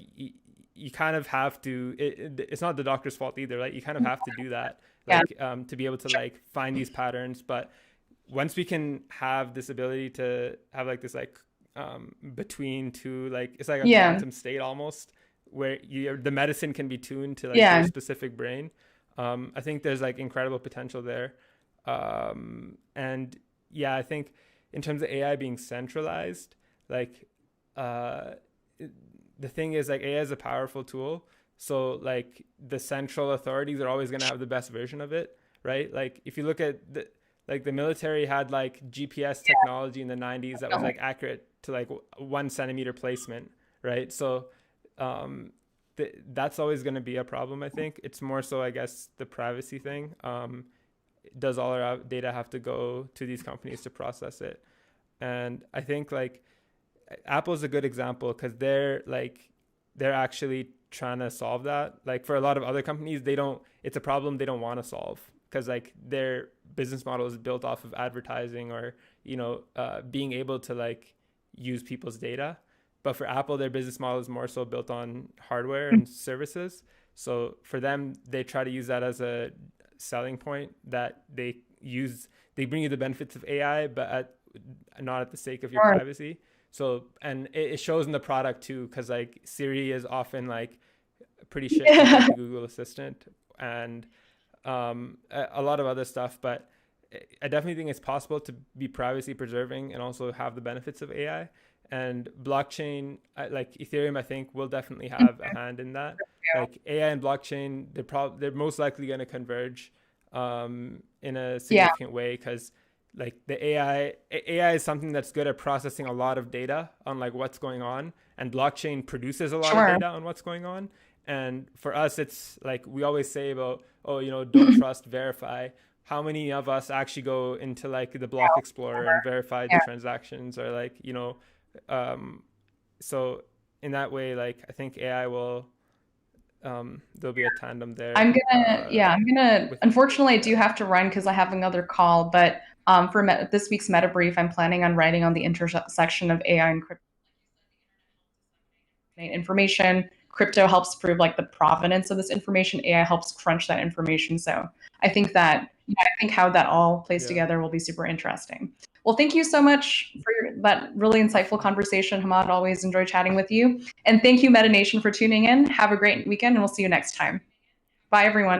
you kind of have to, it's not the doctor's fault either, right? You kind of have to do that, like to be able to like find these patterns. But once we can have this ability to have like this like between two, like it's like a quantum state almost, where the medicine can be tuned to like your specific brain. I think there's like incredible potential there. And yeah, I think in terms of AI being centralized, like the thing is like AI is a powerful tool. So like the central authorities are always going to have the best version of it, right? Like if you look at the military had like GPS technology in the 90s that was like accurate to like 1 centimeter placement, right? So that's always going to be a problem. I think it's more so, I guess, the privacy thing. Does all our data have to go to these companies to process it? And I think like Apple's a good example, because they're actually trying to solve that. Like for a lot of other companies, it's a problem they don't want to solve, because like their business model is built off of advertising or being able to like use people's data. But for Apple, their business model is more so built on hardware and services. So for them, they try to use that as a selling point, that they bring you the benefits of AI, but not at the sake of your privacy. So, and it shows in the product too, because like Siri is often like pretty shit compared to Google Assistant and a lot of other stuff. But I definitely think it's possible to be privacy preserving and also have the benefits of AI. And blockchain, like Ethereum, I think will definitely have a hand in that. Like AI and blockchain, they're most likely going to converge in a significant way, because like the AI is something that's good at processing a lot of data on like what's going on, and blockchain produces a lot of data on what's going on. And for us, it's like we always say about, don't trust, verify. How many of us actually go into like the block explorer and verify the transactions, or like, so in that way, like I think AI will there'll be a tandem there.
I'm gonna.
with-
Unfortunately, I do have to run because I have another call. But for this week's meta brief, I'm planning on writing on the intersection of AI and crypto information. Crypto helps prove like the provenance of this information. AI helps crunch that information. So I think that I think how that all plays together will be super interesting. Well, thank you so much for that really insightful conversation, Hammad. Always enjoy chatting with you. And thank you, MetaNation, for tuning in. Have a great weekend, and we'll see you next time. Bye, everyone.